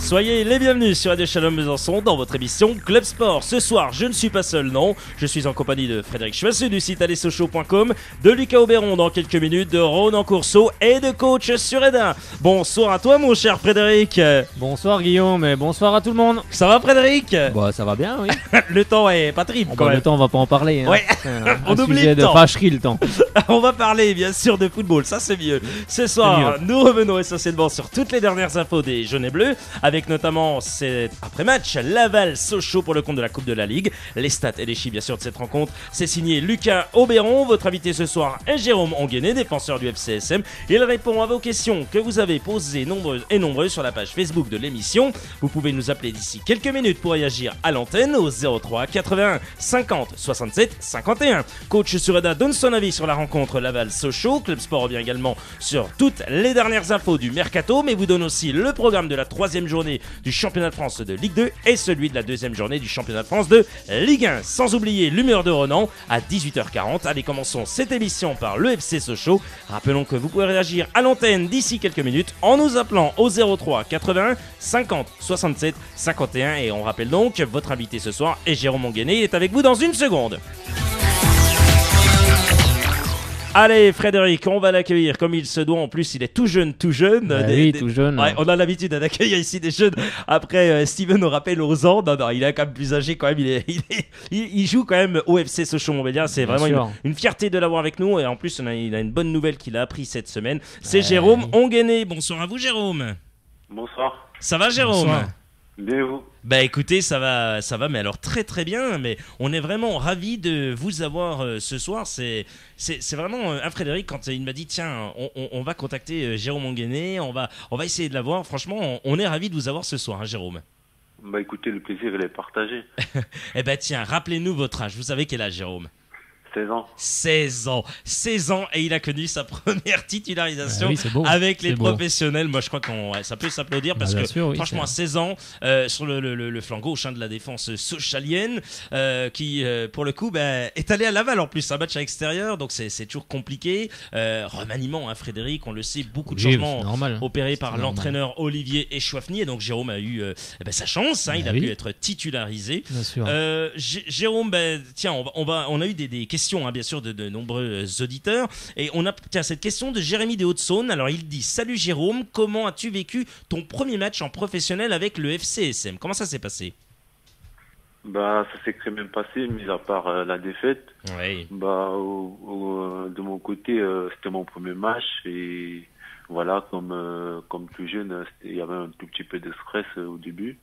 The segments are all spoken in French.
Soyez les bienvenus sur Radio Shalom Besançon dans votre émission Club Sport. Ce soir, je ne suis pas seul, non. Je suis en compagnie de Frédéric Choissu du site alessochaux.com, de Lucas Auberon dans quelques minutes, de Ronan Courceau et de coach Suréda. Bonsoir à toi mon cher Frédéric. Bonsoir Guillaume et bonsoir à tout le monde. Ça va Frédéric? Bah ça va bien, oui. Le temps est pas terrible quand même. Le temps on va pas en parler. Hein. Ouais. On oublie sujet le de temps. fâcherie le temps. On va parler bien sûr de football, ça c'est mieux. Ce soir, nous revenons essentiellement sur toutes les dernières infos des jaunes et bleus, avec notamment cet après-match Laval-Sochaux pour le compte de la Coupe de la Ligue. Les stats et les chiffres bien sûr de cette rencontre, c'est signé Lucas Auberon. Votre invité ce soir est Jérôme Onguené, défenseur du FCSM. Il répond à vos questions que vous avez posées nombreuses sur la page Facebook de l'émission. Vous pouvez nous appeler d'ici quelques minutes pour réagir à l'antenne au 03 81 50 67 51. Coach Sureda donne son avis sur la rencontre Laval-Sochaux. Club Sport revient également sur toutes les dernières infos du Mercato, mais vous donne aussi le programme de la 3e journée du championnat de France de Ligue 2 et celui de la 2e journée du championnat de France de Ligue 1. Sans oublier l'humeur de Ronan à 18h40. Allez, commençons cette émission par le FC Sochaux. Rappelons que vous pouvez réagir à l'antenne d'ici quelques minutes en nous appelant au 03 81 50 67 51. Et on rappelle donc que votre invité ce soir est Jérôme Onguené. Il est avec vous dans une seconde. Allez Frédéric, on va l'accueillir comme il se doit. En plus, il est tout jeune. Tout jeune. Ouais, on a l'habitude d'accueillir ici des jeunes. Après, Steven nous rappelle aux ans. Non, il est quand même plus âgé quand même. Il joue quand même au FC Sochaux-Montbéliard. C'est vraiment une fierté de l'avoir avec nous. Et en plus, il a une bonne nouvelle qu'il a appris cette semaine. C'est Jérôme Onguené. Bonsoir à vous Jérôme. Bonsoir. Ça va Jérôme? Bonsoir. Bien et vous? Bah écoutez, ça va, mais alors très très bien, mais on est vraiment ravis de vous avoir ce soir. C'est vraiment un Frédéric quand il m'a dit tiens, on va contacter Jérôme Onguené, on va essayer de l'avoir. Franchement, on est ravis de vous avoir ce soir, hein, Jérôme. Bah écoutez, le plaisir il est partagé. Eh ben tiens, rappelez-nous votre âge. Vous savez quel âge, Jérôme? 16 ans. 16 ans et il a connu sa première titularisation avec les professionnels. Moi je crois ça peut s'applaudir parce que franchement à 16 ans sur le flanc gauche de la défense sochalienne qui pour le coup est allé à Laval en plus, un match à l'extérieur donc c'est toujours compliqué. Remaniement Frédéric, on le sait, beaucoup de changements opérés par l'entraîneur Olivier Echouafny et donc Jérôme a eu sa chance, il a pu être titularisé. Jérôme, tiens on a eu des questions bien sûr de nombreux auditeurs et on a cette question de Jérémy de Haute-Saône. Alors il dit: salut Jérôme, comment as-tu vécu ton premier match en professionnel avec le FCSM? Comment ça s'est passé? Bah ça s'est très bien passé, mis à part la défaite. Oui. De mon côté c'était mon premier match et voilà, comme tout jeune, il y avait un tout petit peu de stress au début,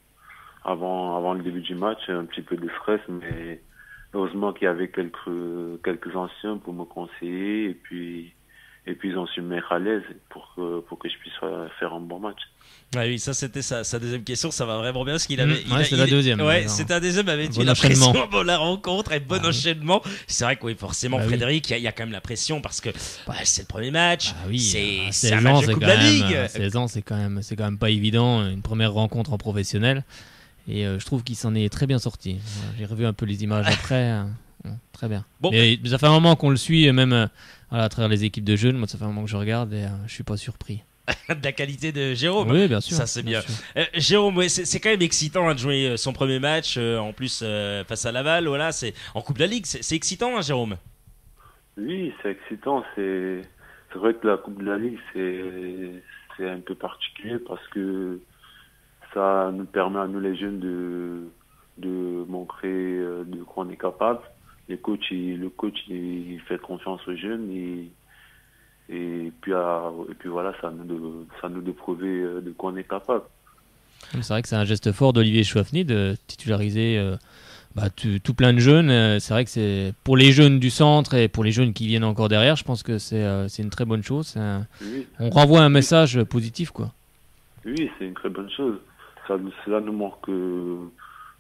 avant le début du match, un petit peu de stress, mais heureusement qu'il y avait quelques anciens pour me conseiller et puis ils ont su me mettre à l'aise pour que je puisse faire un bon match. Ah oui, ça c'était sa deuxième question, ça va vraiment bien parce qu'il avait. C'est la deuxième. Ouais, c'était la deuxième avec la pression avant la rencontre et bon enchaînement. C'est vrai que oui, forcément, Frédéric, il y a quand même la pression parce que c'est le premier match. C'est un match de Coupe de la Ligue. 16 ans, c'est quand même pas évident, une première rencontre en professionnel. Et je trouve qu'il s'en est très bien sorti. J'ai revu un peu les images après. Très bien. Bon. Et ça fait un moment qu'on le suit, même à travers les équipes de jeunes. Moi, ça fait un moment que je regarde et je suis pas surpris. De la qualité de Jérôme. Oui, bien sûr. Ça, c'est bien. Jérôme, c'est quand même excitant de jouer son premier match, en plus face à Laval. Voilà, c'est en Coupe de la Ligue. C'est excitant, Jérôme? Oui, c'est excitant. C'est vrai que la Coupe de la Ligue, c'est un peu particulier parce que ça nous permet à nous les jeunes de montrer de quoi on est capable. Le coach il fait confiance aux jeunes et puis voilà, ça nous de prouver de quoi on est capable. C'est vrai que c'est un geste fort d'Olivier Echouafny de titulariser tout plein de jeunes. C'est vrai que c'est pour les jeunes du centre et pour les jeunes qui viennent encore derrière, je pense que c'est une très bonne chose. On renvoie un message positif, quoi. Oui, c'est une très bonne chose. Cela nous montre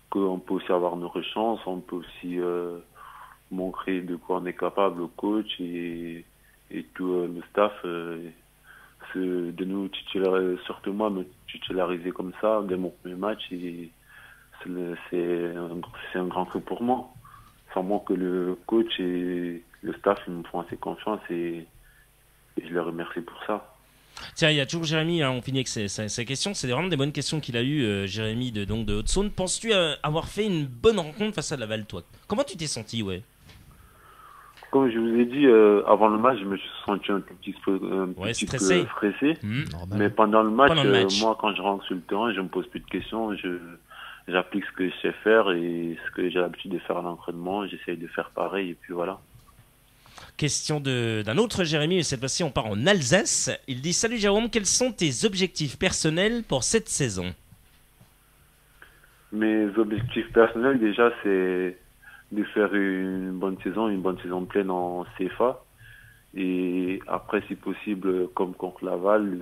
qu'on peut aussi avoir nos chances, on peut aussi montrer de quoi on est capable au coach et tout le staff de nous titulariser, surtout moi, me titulariser comme ça dès mon premier match. Et c'est un grand truc pour moi. Ça montre que le coach et le staff ils me font assez confiance et je les remercie pour ça. Tiens, il y a toujours Jérémy, on finit avec ses questions. C'est vraiment des bonnes questions qu'il a eues, Jérémy de Haute-Saône. Penses-tu avoir fait une bonne rencontre face à Laval, toi? Comment tu t'es senti, ouais? Comme je vous ai dit, avant le match, je me suis senti un petit peu stressé. Mais pendant le match, moi, quand je rentre sur le terrain, je me pose plus de questions. J'applique ce que je sais faire et ce que j'ai l'habitude de faire à l'entraînement. J'essaye de faire pareil et puis voilà. Question d'un autre Jérémy, et cette fois-ci on part en Alsace. Il dit: salut Jérôme, quels sont tes objectifs personnels pour cette saison? Mes objectifs personnels déjà c'est de faire une bonne saison pleine en CFA. Et après si possible, comme contre Laval,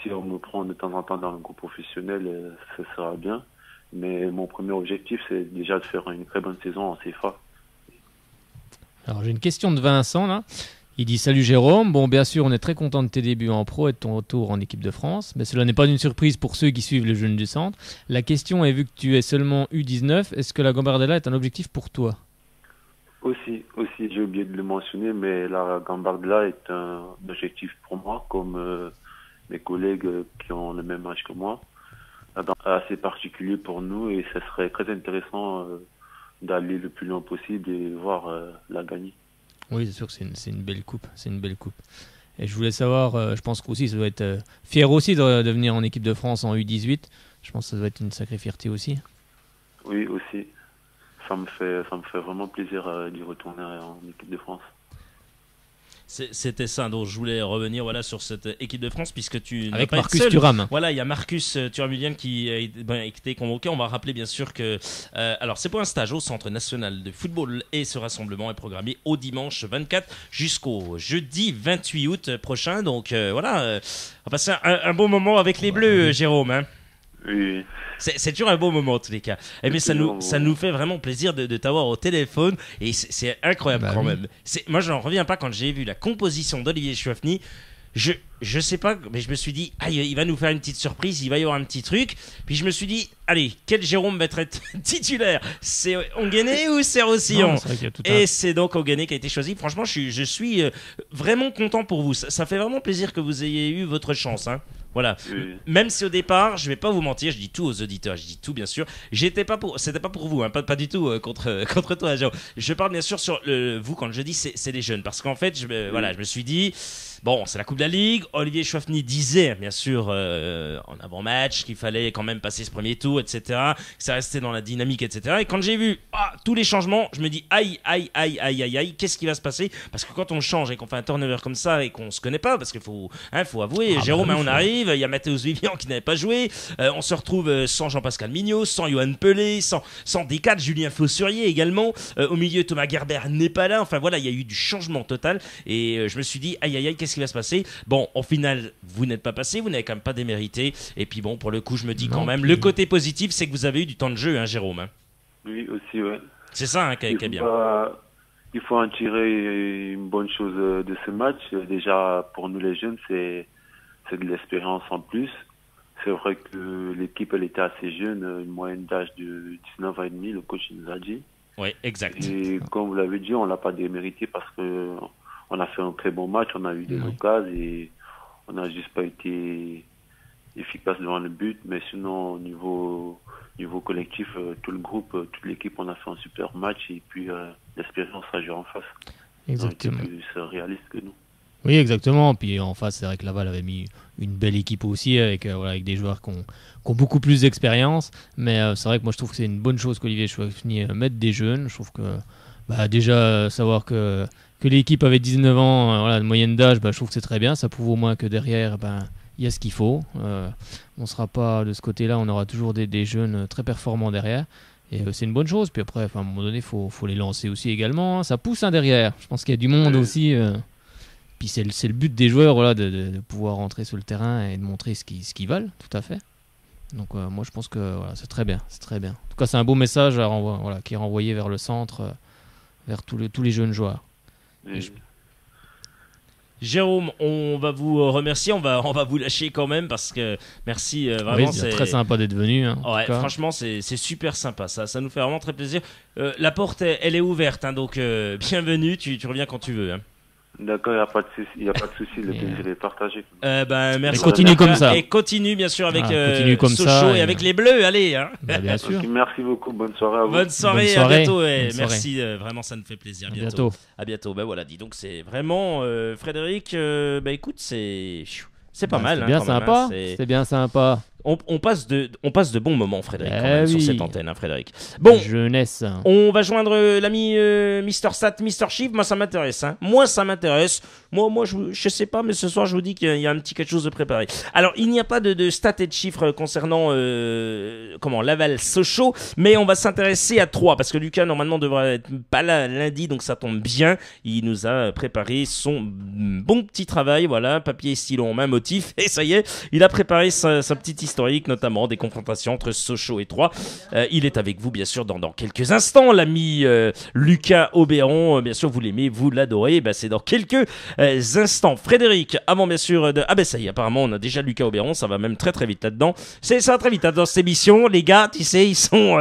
si on me prend de temps en temps dans le groupe professionnel, ça sera bien. Mais mon premier objectif c'est déjà de faire une très bonne saison en CFA. Alors j'ai une question de Vincent là. Il dit: salut Jérôme, bon bien sûr on est très content de tes débuts en pro et de ton retour en équipe de France, mais cela n'est pas une surprise pour ceux qui suivent les jeunes du centre. La question est, vu que tu es seulement U19, est-ce que la Gambardella est un objectif pour toi? Aussi, j'ai oublié de le mentionner, mais la Gambardella est un objectif pour moi, comme mes collègues qui ont le même âge que moi. Assez particulier pour nous et ça serait très intéressant d'aller le plus loin possible et voir la gagner. Oui, c'est sûr que c'est une belle coupe. C'est une belle coupe. Et je voulais savoir, je pense qu'aussi ça doit être fier aussi de venir en équipe de France en U18. Je pense que ça doit être une sacrée fierté aussi. Oui, aussi. Ça me fait vraiment plaisir d'y retourner en équipe de France. C'était ça dont je voulais revenir, voilà, sur cette équipe de France, puisque tu avec Marcus Thuram. Voilà, il y a Marcus Thuram qui a été convoqué. On va rappeler bien sûr que alors c'est pour un stage au Centre national de football et ce rassemblement est programmé au dimanche 24 jusqu'au jeudi 28 août prochain. Donc voilà, on va passer un bon moment avec les Bleus, Jérôme. Hein. Oui. C'est toujours un beau moment en tous les cas. Mais ça nous fait vraiment plaisir de t'avoir au téléphone et c'est incroyable quand même. Moi je n'en reviens pas quand j'ai vu la composition d'Olivier Chouafny. Je sais pas, mais je me suis dit, il va nous faire une petite surprise, il va y avoir un petit truc. Puis je me suis dit, allez, quel Jérôme va être titulaire? C'est Onguené ou c'est Roussillon? Et c'est donc Onguené qui a été choisi. Franchement, je suis vraiment content pour vous. Ça fait vraiment plaisir que vous ayez eu votre chance. Hein. Voilà. Oui. Même si au départ, je vais pas vous mentir, je dis tout aux auditeurs, je dis tout bien sûr. C'était pas pour vous, hein, pas du tout contre toi, Jérôme. Je parle bien sûr sur vous quand je dis c'est les jeunes, parce qu'en fait, je me suis dit. Bon, c'est la Coupe de la Ligue. Olivier Chouafny disait, bien sûr, en avant-match, qu'il fallait quand même passer ce premier tour, etc. Que ça restait dans la dynamique, etc. Et quand j'ai vu tous les changements, je me dis aïe, qu'est-ce qui va se passer? Parce que quand on change et qu'on fait un turnover comme ça et qu'on se connaît pas, parce qu'il faut avouer, Jérôme, on arrive, il y a Mathéus Vivian qui n'avait pas joué, on se retrouve sans Jean-Pascal Mignot, sans Johan Pelé, sans D4, Julien Faussurier également. Au milieu, Thomas Gerber n'est pas là. Enfin voilà, il y a eu du changement total. Et je me suis dit aïe, qu'est-ce qui va se passer? Bon, au final, vous n'êtes pas passé, vous n'avez quand même pas démérité. Et puis bon, pour le coup, je me dis quand même, le côté positif, c'est que vous avez eu du temps de jeu, hein, Jérôme. Hein. Oui, aussi, ouais. C'est ça qui est bien. Il faut en tirer une bonne chose de ce match. Déjà, pour nous les jeunes, c'est de l'expérience en plus. C'est vrai que l'équipe, elle était assez jeune, une moyenne d'âge de 19 ans et demi, le coach nous a dit. Oui, exact. Et comme vous l'avez dit, on l'a pas démérité parce que on a fait un très bon match, on a eu des occasions et on n'a juste pas été efficace devant le but. Mais sinon, au niveau collectif, tout le groupe, toute l'équipe, on a fait un super match et puis l'expérience a joué en face. Exactement. On était plus réaliste que nous. Oui, exactement. Puis en face, c'est vrai que Laval avait mis une belle équipe aussi avec des joueurs qui ont beaucoup plus d'expérience. Mais c'est vrai que moi, je trouve que c'est une bonne chose qu'Olivier Chouafny mette des jeunes. Je trouve que déjà, savoir que l'équipe avait 19 ans de moyenne d'âge, je trouve que c'est très bien. Ça prouve au moins que derrière, il y a ce qu'il faut. On ne sera pas de ce côté-là, on aura toujours des jeunes très performants derrière. Et c'est une bonne chose. Puis après, à un moment donné, il faut les lancer aussi également. Hein. Ça pousse derrière. Je pense qu'il y a du monde aussi. Puis c'est le but des joueurs de pouvoir rentrer sur le terrain et de montrer ce qu'ils valent, tout à fait. Donc moi, je pense que c'est très bien. C'est très bien. En tout cas, c'est un beau message qui est renvoyé vers le centre, vers tous les jeunes joueurs. Jérôme, on va vous remercier, on va vous lâcher quand même parce que merci vraiment. Oui, c'est très sympa d'être venu. Hein, ouais, franchement, c'est super sympa, ça nous fait vraiment très plaisir. La porte, elle est ouverte, hein, donc bienvenue, tu reviens quand tu veux. Hein. D'accord, il n'y a pas de souci, le plaisir est partagé. Merci. Et continue comme ça. Et continue bien sûr avec continue comme Sochaux ça, et avec les Bleus, allez. Hein. Bien sûr. Okay, merci beaucoup, bonne soirée à vous. Bonne soirée, à bientôt. Merci, vraiment ça nous fait plaisir. À bientôt. Voilà, dis donc c'est vraiment Frédéric. Écoute, c'est pas mal. C'est bien sympa. C'est bien sympa. On passe de bons moments, Frédéric, quand même, sur cette antenne, hein, Frédéric. Bon, jeunesse. On va joindre l'ami Mister Stat, Mister Chiffre. Moi, ça m'intéresse. Hein. Moi, je sais pas, mais ce soir, je vous dis qu'il y a un petit quelque chose de préparé. Alors, il n'y a pas de stats et de chiffres concernant Laval-Sochaux, mais on va s'intéresser à 3, parce que Lucas, normalement, devrait être pas là lundi, donc ça tombe bien. Il nous a préparé son bon petit travail, voilà, papier et stylo en main, motif, et ça y est, il a préparé sa petite historique, notamment des confrontations entre Sochaux et Troyes. Il est avec vous, bien sûr, dans quelques instants, l'ami Lucas Auberon. Bien sûr, vous l'aimez, vous l'adorez. C'est dans quelques instants. Frédéric, avant bien sûr ça y est, apparemment, on a déjà Lucas Auberon. Ça va même très très vite là-dedans. Ça va très vite dans cette émission. Les gars, tu sais, ils sont.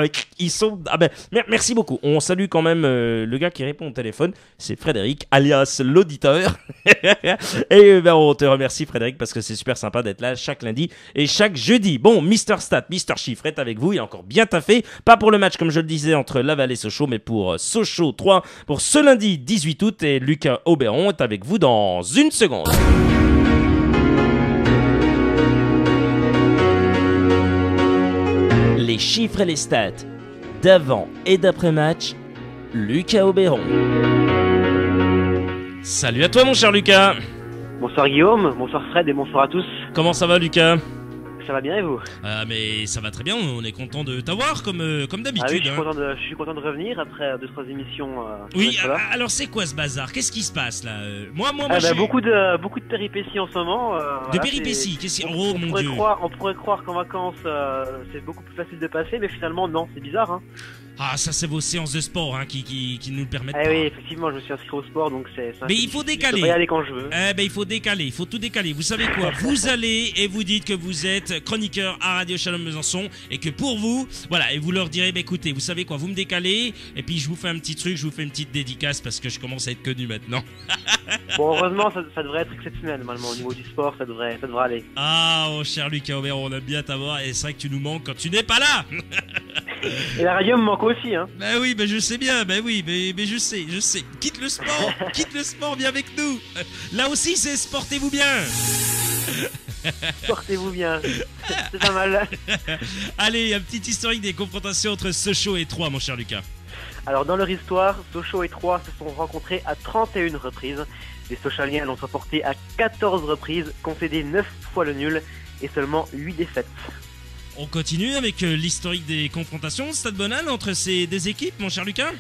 Merci beaucoup. On salue quand même le gars qui répond au téléphone. C'est Frédéric, alias l'auditeur. Et on te remercie, Frédéric, parce que c'est super sympa d'être là chaque lundi et chaque jeudi. Bon, Mister Stat, Mister Chiffre est avec vous, il a encore bien taffé, pas pour le match comme je le disais entre Laval et Sochaux, mais pour Sochaux 3 pour ce lundi 18 août, et Lucas Auberon est avec vous dans une seconde. Les chiffres et les stats d'avant et d'après match, Lucas Auberon. Salut à toi mon cher Lucas. Bonsoir Guillaume, bonsoir Fred et bonsoir à tous. Comment ça va Lucas ? Ça va bien et vous ? Mais ça va très bien, on est content de t'avoir comme d'habitude. Oui, je suis content de revenir après 2-3 émissions. Oui, alors c'est quoi ce bazar ? Qu'est-ce qui se passe là ? Moi, beaucoup de péripéties en ce moment. De péripéties ? Oh mon Dieu ! On pourrait croire qu'en vacances c'est beaucoup plus facile de passer, mais finalement non, c'est bizarre. Hein. Ah, ça c'est vos séances de sport qui nous le permettent. Oui, effectivement, je me suis inscrit au sport, donc c'est. Mais il faut décaler. Je peux y aller quand je veux. Il faut décaler, il faut tout décaler. Vous savez quoi ? Vous allez et vous dites que vous êtes chroniqueur à Radio Shalom Besançon et que pour vous, voilà, et vous leur direz, écoutez, vous savez quoi ? Vous me décalez et puis je vous fais un petit truc, je vous fais une petite dédicace parce que je commence à être connu maintenant. Bon, heureusement, ça devrait être exceptionnel normalement au niveau du sport, ça devrait aller. Ah, mon cher Lucas Auberon, on aime bien t'avoir et c'est vrai que tu nous manques quand tu n'es pas là. Et la radio me manque aussi, hein. Oui, je sais bien, mais je sais. Quitte le sport, viens avec nous. Là aussi, c'est sportez-vous bien. Portez-vous bien, c'est pas mal. Allez, un petit historique des confrontations entre Sochaux et Troyes, mon cher Lucas. Alors, dans leur histoire, Sochaux et Troyes se sont rencontrés à 31 reprises. Les Sochaliens l'ont remporté à 14 reprises, concédé 9 fois le nul et seulement 8 défaites. On continue avec l'historique des confrontations au Stade Bonal entre ces deux équipes, mon cher Lucas.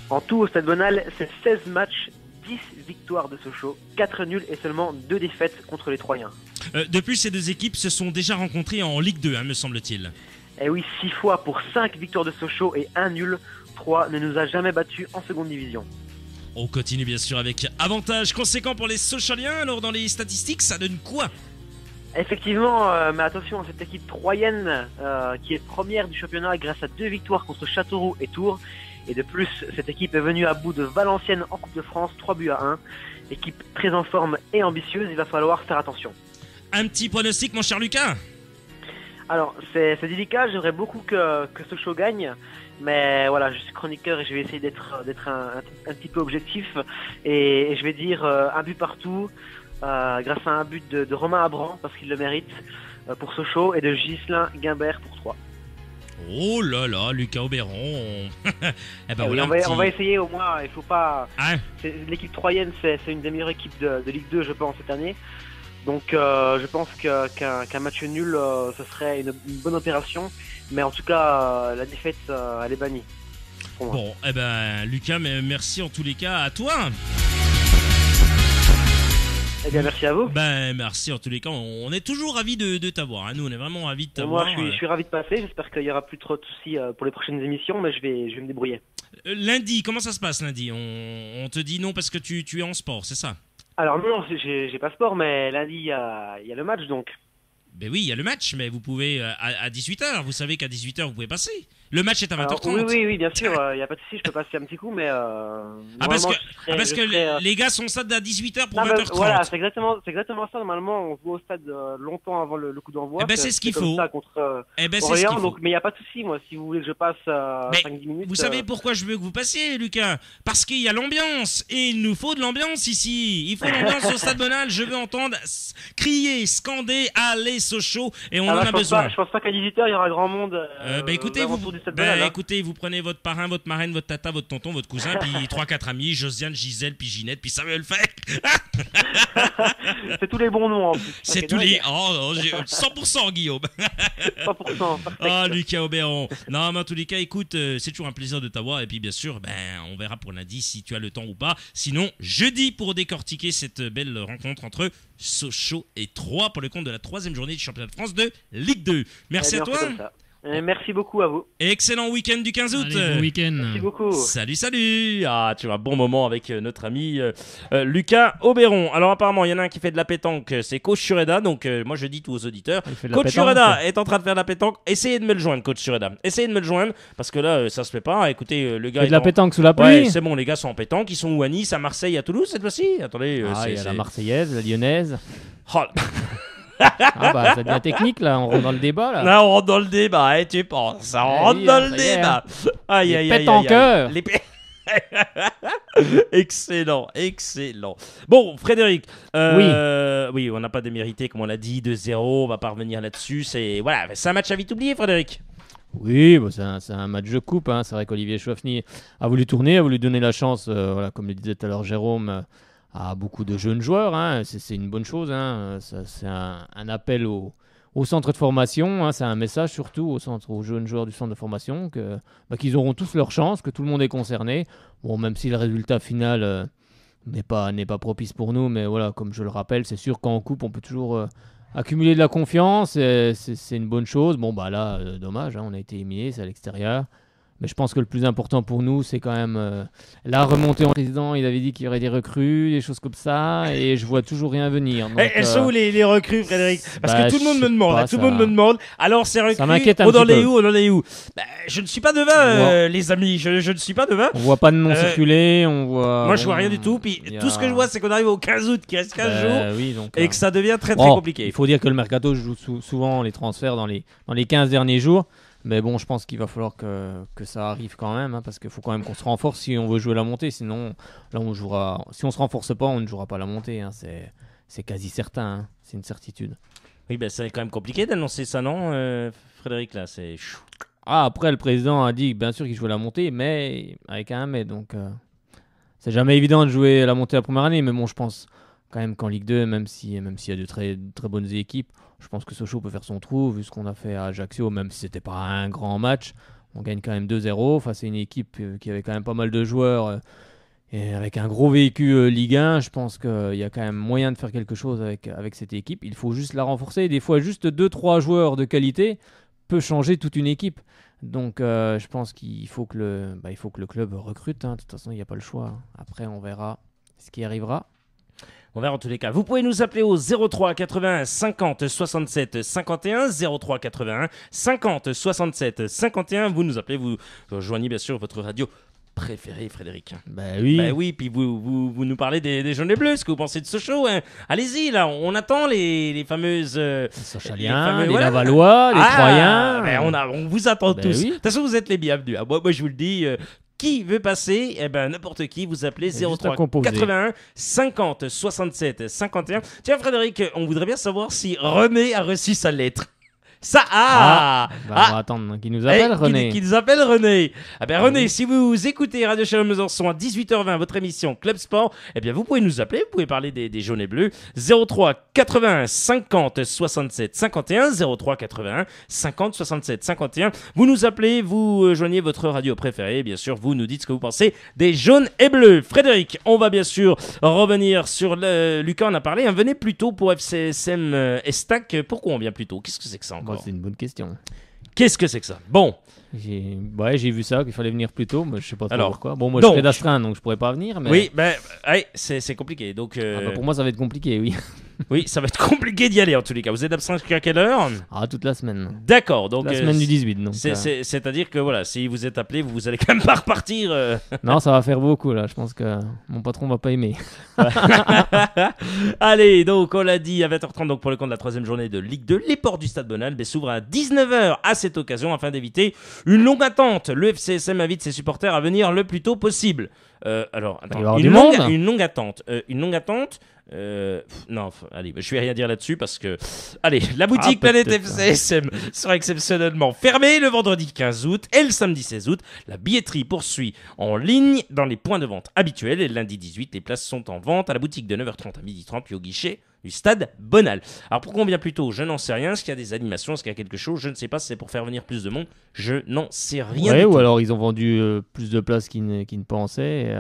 En tout, au Stade Bonal, c'est 16 matchs, 10 victoires de Sochaux, 4 nuls et seulement 2 défaites contre les Troyens. De plus, ces deux équipes se sont déjà rencontrées en Ligue 2, me semble-t-il. Eh oui, 6 fois pour 5 victoires de Sochaux et 1 nul. Troyes ne nous a jamais battus en seconde division. On continue bien sûr avec avantage conséquent pour les Sochaliens. Alors dans les statistiques, ça donne quoi ? Effectivement, mais attention à cette équipe troyenne qui est première du championnat grâce à 2 victoires contre Châteauroux et Tours. Et de plus, cette équipe est venue à bout de Valenciennes en Coupe de France, 3-1. Équipe très en forme et ambitieuse, il va falloir faire attention. Un petit pronostic, mon cher Lucas ? Alors, c'est délicat, j'aimerais beaucoup que Sochaux gagne. Mais voilà, je suis chroniqueur et je vais essayer d'être un petit peu objectif. Et je vais dire un but partout. Grâce à un but de Romain Abran, parce qu'il le mérite, pour Sochaux, et de Ghislain Guimbert pour Troyes. Oh là là, Lucas Auberon. On va essayer au moins, il faut pas... L'équipe troyenne, c'est une des meilleures équipes de Ligue 2, je pense, cette année. Donc je pense qu'un match nul, ce serait une bonne opération. Mais en tout cas, la défaite, elle est bannie. Bon, Lucas, merci en tous les cas à toi. Eh bien, merci à vous. Merci en tous les cas. On est toujours ravis de t'avoir. Nous, on est vraiment ravis de t'avoir. Moi, je suis ravi de passer. J'espère qu'il n'y aura plus trop de soucis pour les prochaines émissions, mais je vais me débrouiller. Lundi, comment ça se passe lundi ? On te dit non parce que tu es en sport, c'est ça ? Alors non, j'ai pas sport, mais lundi, il y a le match, donc. Oui, il y a le match, mais vous pouvez, à 18h, vous savez qu'à 18h, vous pouvez passer. Le match est à 20h30. Oui, bien sûr, il n'y a pas de souci, je peux passer un petit coup, mais... parce que les gars sont au stade à 18h pour 20h30. Voilà, c'est exactement ça, normalement, on joue au stade longtemps avant le coup d'envoi. C'est ce qu'il faut. Ça contre Orléans, donc, mais il n'y a pas de souci, moi, si vous voulez que je passe 5-10 minutes... Vous savez pourquoi je veux que vous passiez, Lucas? Parce qu'il y a l'ambiance, et il nous faut de l'ambiance ici. Il faut l'ambiance au stade Bonal, je veux entendre crier, scander, allez Sochaux, et on en a besoin. Je pense pas qu'à 18h, il y aura grand monde. Écoutez, vous prenez votre parrain, votre marraine, votre tata, votre tonton, votre cousin, puis 3-4 amis, Josiane, Gisèle, puis Ginette, puis Samuel Fay. C'est tous les bons noms en plus. C'est tous les... 100% Guillaume. 100%. Ah, Lucas Auberon. Non, mais en tous les cas, écoute, c'est toujours un plaisir de t'avoir. Et puis, bien sûr, on verra pour lundi si tu as le temps ou pas. Sinon, jeudi, pour décortiquer cette belle rencontre entre Sochaux et Troyes pour le compte de la 3e journée du championnat de France de Ligue 2. Merci à toi. Merci beaucoup à vous. Excellent week-end du 15 août. Allez, bon week-end. Merci beaucoup. Salut. Ah, tu as un bon moment avec notre ami Lucas Auberon. Alors apparemment, il y en a un qui fait de la pétanque, c'est Coach Sureda. Donc moi je dis tous aux auditeurs, Coach Sureda est en train de faire de la pétanque. Essayez de me le joindre, Coach Sureda. Essayez de me le joindre parce que là ça se fait pas. Écoutez, le gars fait de la pétanque sous la pluie. Ouais, c'est bon, les gars sont en pétanque. Ils sont où à Nice, à Marseille, à Toulouse cette fois-ci. Attendez, il y a la Marseillaise, la Lyonnaise. Oh. Ça devient technique là, on rentre dans le débat là. Là on rentre dans le débat, tu penses, on rentre dans le débat. Aïe. Pète en cœur. Excellent. Bon, Frédéric, oui, on n'a pas démérité comme on l'a dit, 2-0, on va pas revenir là-dessus. C'est un match à vite oublier, Frédéric. Oui, c'est un match de coupe. C'est vrai qu'Olivier Chouafny a voulu tourner, a voulu donner la chance, comme le disait tout à l'heure Jérôme, à beaucoup de jeunes joueurs. C'est une bonne chose. C'est un appel au centre de formation. C'est un message surtout aux jeunes joueurs du centre de formation qu'ils auront tous leur chance, que tout le monde est concerné. Bon, même si le résultat final n'est pas propice pour nous, mais voilà, comme je le rappelle, c'est sûr qu'en coupe, on peut toujours accumuler de la confiance. C'est une bonne chose. Bon, là, dommage, on a été éliminé, c'est à l'extérieur. Mais je pense que le plus important pour nous, c'est quand même la remontée en président. Il avait dit qu'il y aurait des recrues, des choses comme ça, et je vois toujours rien venir. Donc, elles sont où les recrues, Frédéric? Parce que tout le monde me demande. Alors ces recrues, ça m'inquiète un on petit peu. On en est où? Je ne suis pas devin, les amis. Je ne suis pas devin. On voit pas de nom circuler, on voit. Moi, je vois rien du tout. Puis tout ce que je vois, c'est qu'on arrive au 15 août, qui reste 15 jours, et que ça devient très très compliqué. Il faut dire que le mercato joue souvent les transferts dans les 15 derniers jours. Mais bon, je pense qu'il va falloir que ça arrive quand même, parce qu'il faut quand même qu'on se renforce si on veut jouer la montée. Sinon, là, on jouera. Si on se renforce pas, on ne jouera pas la montée. C'est quasi certain. C'est une certitude. Oui, c'est quand même compliqué d'annoncer ça, non, Frédéric? Là, c'est. Après, le président a dit bien sûr qu'il jouait la montée, mais avec un mais. Donc, c'est jamais évident de jouer la montée la première année. Mais bon, je pense quand même qu'en Ligue 2, même s'il y a de très, très bonnes équipes, je pense que Sochaux peut faire son trou, vu ce qu'on a fait à Ajaccio, même si c'était pas un grand match. On gagne quand même 2-0 face à une équipe qui avait quand même pas mal de joueurs et avec un gros véhicule Ligue 1. Je pense qu'il y a quand même moyen de faire quelque chose avec cette équipe. Il faut juste la renforcer. Des fois, juste 2-3 joueurs de qualité peut changer toute une équipe. Donc, je pense qu'il faut que le club recrute. De toute façon, il n'y a pas le choix. Après, on verra ce qui arrivera. On verra en tous les cas. Vous pouvez nous appeler au 03 81 50 67 51, 03 81 50 67 51. Vous nous appelez, vous rejoignez bien sûr votre radio préférée, Frédéric. Oui, puis vous nous parlez des jaunes et bleus, ce que vous pensez de Sochaux. Allez-y, là, on attend les fameuses... les Sochaliens, les Lavallois, les Troyens. On vous attend tous. Oui. De toute façon, vous êtes les bienvenus. Moi, je vous le dis... Qui veut passer? N'importe qui, vous appelez 03 81 50 67 51. Tiens, Frédéric, on voudrait bien savoir si René a reçu sa lettre. Ça, on va attendre qu'il nous appelle, René. Qui nous appelle René. René, si vous écoutez Radio Chalon Besançon à 18h20, votre émission Club Sport, vous pouvez nous appeler, vous pouvez parler des jaunes et bleus. 03 81 50 67 51, 03 81 50 67 51. Vous nous appelez, vous joignez votre radio préférée, bien sûr, vous nous dites ce que vous pensez des jaunes et bleus. Frédéric, on va bien sûr revenir sur Lucas en a parlé. Venez plus tôt pour FCSM Estac. Pourquoi on vient plus tôt? Qu'est-ce que c'est que ça encore? C'est une bonne question. Qu'est-ce que c'est que ça? Bon. J'ai vu ça, qu'il fallait venir plus tôt, mais je sais pas trop pourquoi. Bon, moi je serai d'astreinte, donc je pourrais pas venir. Mais... Oui, c'est compliqué. Donc, pour moi, ça va être compliqué, oui. Oui, ça va être compliqué d'y aller en tous les cas. Vous êtes absent jusqu'à quelle heure ? Toute la semaine. D'accord, donc... La semaine du 18, donc. C'est-à-dire que voilà, si vous êtes appelé, vous allez quand même pas repartir. Non, ça va faire beaucoup là. Je pense que mon patron va pas aimer. Allez, donc on l'a dit à 20h30 donc pour le compte de la 3e journée de Ligue 2, les portes du Stade Bonal s'ouvrent à 19h à cette occasion afin d'éviter une longue attente. Le FCSM invite ses supporters à venir le plus tôt possible. Alors, attends, une longue attente. Non, allez, je vais rien dire là-dessus parce que... Allez, la boutique Planète FCSM sera exceptionnellement fermée le vendredi 15 août et le samedi 16 août. La billetterie poursuit en ligne dans les points de vente habituels et le lundi 18, les places sont en vente à la boutique de 9h30 à 12h30 puis au guichet du Stade Bonal. Alors pourquoi on vient plus tôt ? Je n'en sais rien. Est-ce qu'il y a des animations ? Est-ce qu'il y a quelque chose ? Je ne sais pas si c'est pour faire venir plus de monde. Je n'en sais rien du tout. Ou alors ils ont vendu plus de places qu'ils ne pensaient.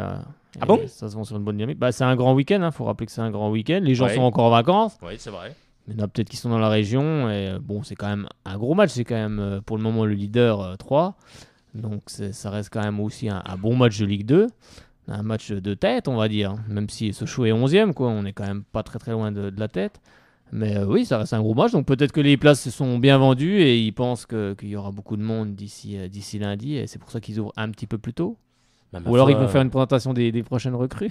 Ah bon ? Ça se vend sur une bonne dynamique. C'est un grand week-end, faut rappeler que c'est un grand week-end. Les gens sont encore en vacances. Oui, c'est vrai. Il y en a peut-être qui sont dans la région. Et c'est quand même un gros match. C'est quand même pour le moment le leader 3. Donc ça reste quand même aussi un bon match de Ligue 2. Un match de tête, on va dire. Même si Sochaux est 11e, quoi. On n'est quand même pas très très loin de la tête. Mais oui, ça reste un gros match. Donc peut-être que les places sont bien vendues et ils pensent qu'il y aura beaucoup de monde d'ici lundi. Et c'est pour ça qu'ils ouvrent un petit peu plus tôt. Ou alors ils vont faire une présentation des prochaines recrues.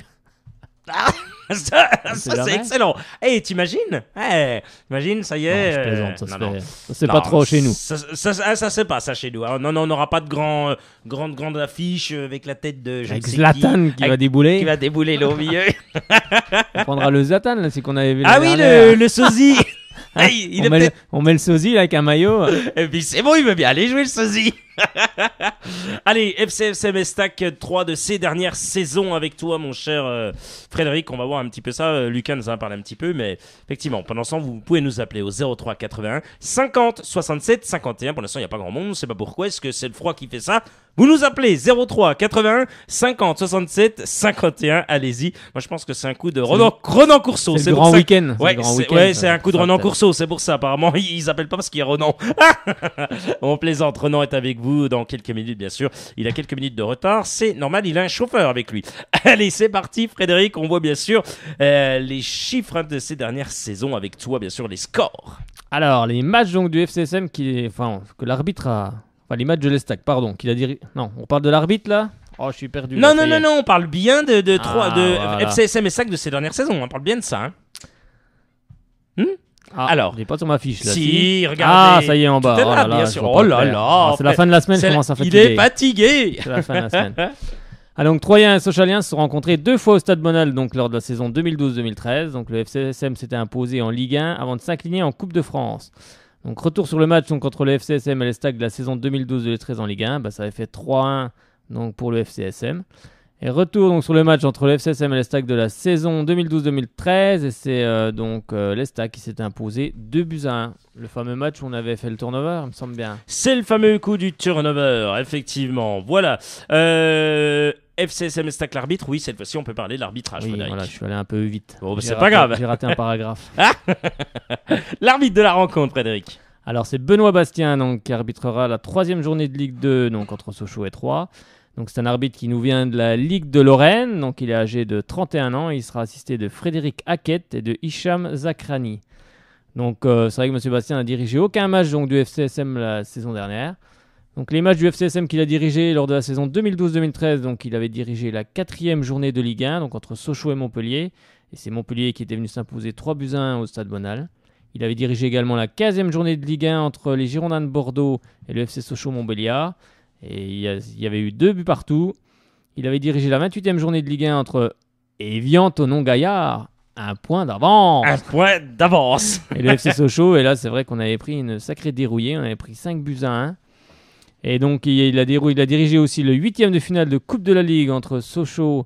Ça c'est excellent. T'imagines ? Imagine, ça y est. Non, je plaisante, ça c'est pas trop chez nous. Ça c'est pas ça chez nous. Non, on n'aura pas de grande affiche avec la tête de... Avec Zlatan qui va débouler. Qui va débouler là au milieu. On prendra le Zlatan, là, c'est qu'on avait vu le sosie. On met le sosie là, avec un maillot. Et puis c'est bon, il veut bien aller jouer le sosie. Allez, FCSM Estac 3 de ces dernières saisons avec toi, mon cher Frédéric. On va voir un petit peu ça. Lucas nous en a parlé un petit peu, mais effectivement, pendant ce temps, vous pouvez nous appeler au 03 81 50 67 51. Pour l'instant, il n'y a pas grand monde. On ne sait pas pourquoi. Est-ce que c'est le froid qui fait ça ? Vous nous appelez 03 81 50 67 51. Allez-y. Moi, je pense que c'est un coup de Ronan Courceau. C'est le grand week-end. C'est un coup de Ronan Courceau. C'est pour ça. Apparemment, ils appellent pas parce qu'il y a Ronan. On plaisante. Ronan est avec vous dans quelques minutes, bien sûr. Il a quelques minutes de retard. C'est normal. Il a un chauffeur avec lui. Allez, c'est parti, Frédéric. On voit bien sûr les chiffres de ces dernières saisons avec toi, bien sûr, les scores. Alors, les matchs donc du FCSM que l'arbitre a... Enfin, les matchs de l'Estac, pardon, qu'il a dirigé. Non, on parle de l'arbitre là ? Oh, je suis perdu. Non, on parle bien de voilà. FCSM Estac de ces dernières saisons. On parle bien de ça. Alors, je l'ai pas sur ma fiche là. Si, regardez. Ça y est en bas. Là, bien sûr. Oh là là. C'est la fin de la semaine, je commence à fatiguer. Il est fatigué. C'est la fin de la semaine. Donc, Troyens et Sochaliens se sont rencontrés 2 fois au Stade Bonal donc, lors de la saison 2012-2013. Donc, le FCSM s'était imposé en Ligue 1 avant de s'incliner en Coupe de France. Donc, retour sur le match entre le FCSM et l'Estac de la saison 2012-2013 en Ligue 1. Ça avait fait 3-1 donc, pour le FCSM. Et retour donc, sur le match entre le FCSM et l'Estac de la saison 2012-2013. Et c'est l'Estac qui s'était imposé 2-1. Le fameux match où on avait fait le turnover, il me semble bien. C'est le fameux coup du turnover, effectivement. Voilà. FCSM Estac l'arbitre, oui, cette fois-ci on peut parler de l'arbitrage. Oui, voilà, je suis allé un peu vite. Bon, c'est pas grave. J'ai raté un paragraphe. L'arbitre de la rencontre, Frédéric. Alors c'est Benoît Bastien donc, qui arbitrera la 3e journée de Ligue 2 donc, entre Sochaux et 3. Donc c'est un arbitre qui nous vient de la Ligue de Lorraine. Donc il est âgé de 31 ans. Il sera assisté de Frédéric Hackett et de Hicham Zakrani. Donc c'est vrai que M. Bastien n'a dirigé aucun match donc, du FCSM la saison dernière. Donc les matchs du FCSM qu'il a dirigé lors de la saison 2012-2013, donc il avait dirigé la 4e journée de Ligue 1, donc entre Sochaux et Montpellier. Et c'est Montpellier qui était venu s'imposer 3-1 au Stade Bonal. Il avait dirigé également la 15e journée de Ligue 1 entre les Girondins de Bordeaux et le FC Sochaux-Montbéliard. Et il y avait eu 2 buts partout. Il avait dirigé la 28e journée de Ligue 1 entre Évian-Thonon-Gaillard. Un point d'avance. Et le FC Sochaux. Et là, c'est vrai qu'on avait pris une sacrée dérouillée. On avait pris 5-1. Et donc, il a dirigé aussi le 8e de finale de Coupe de la Ligue entre Sochaux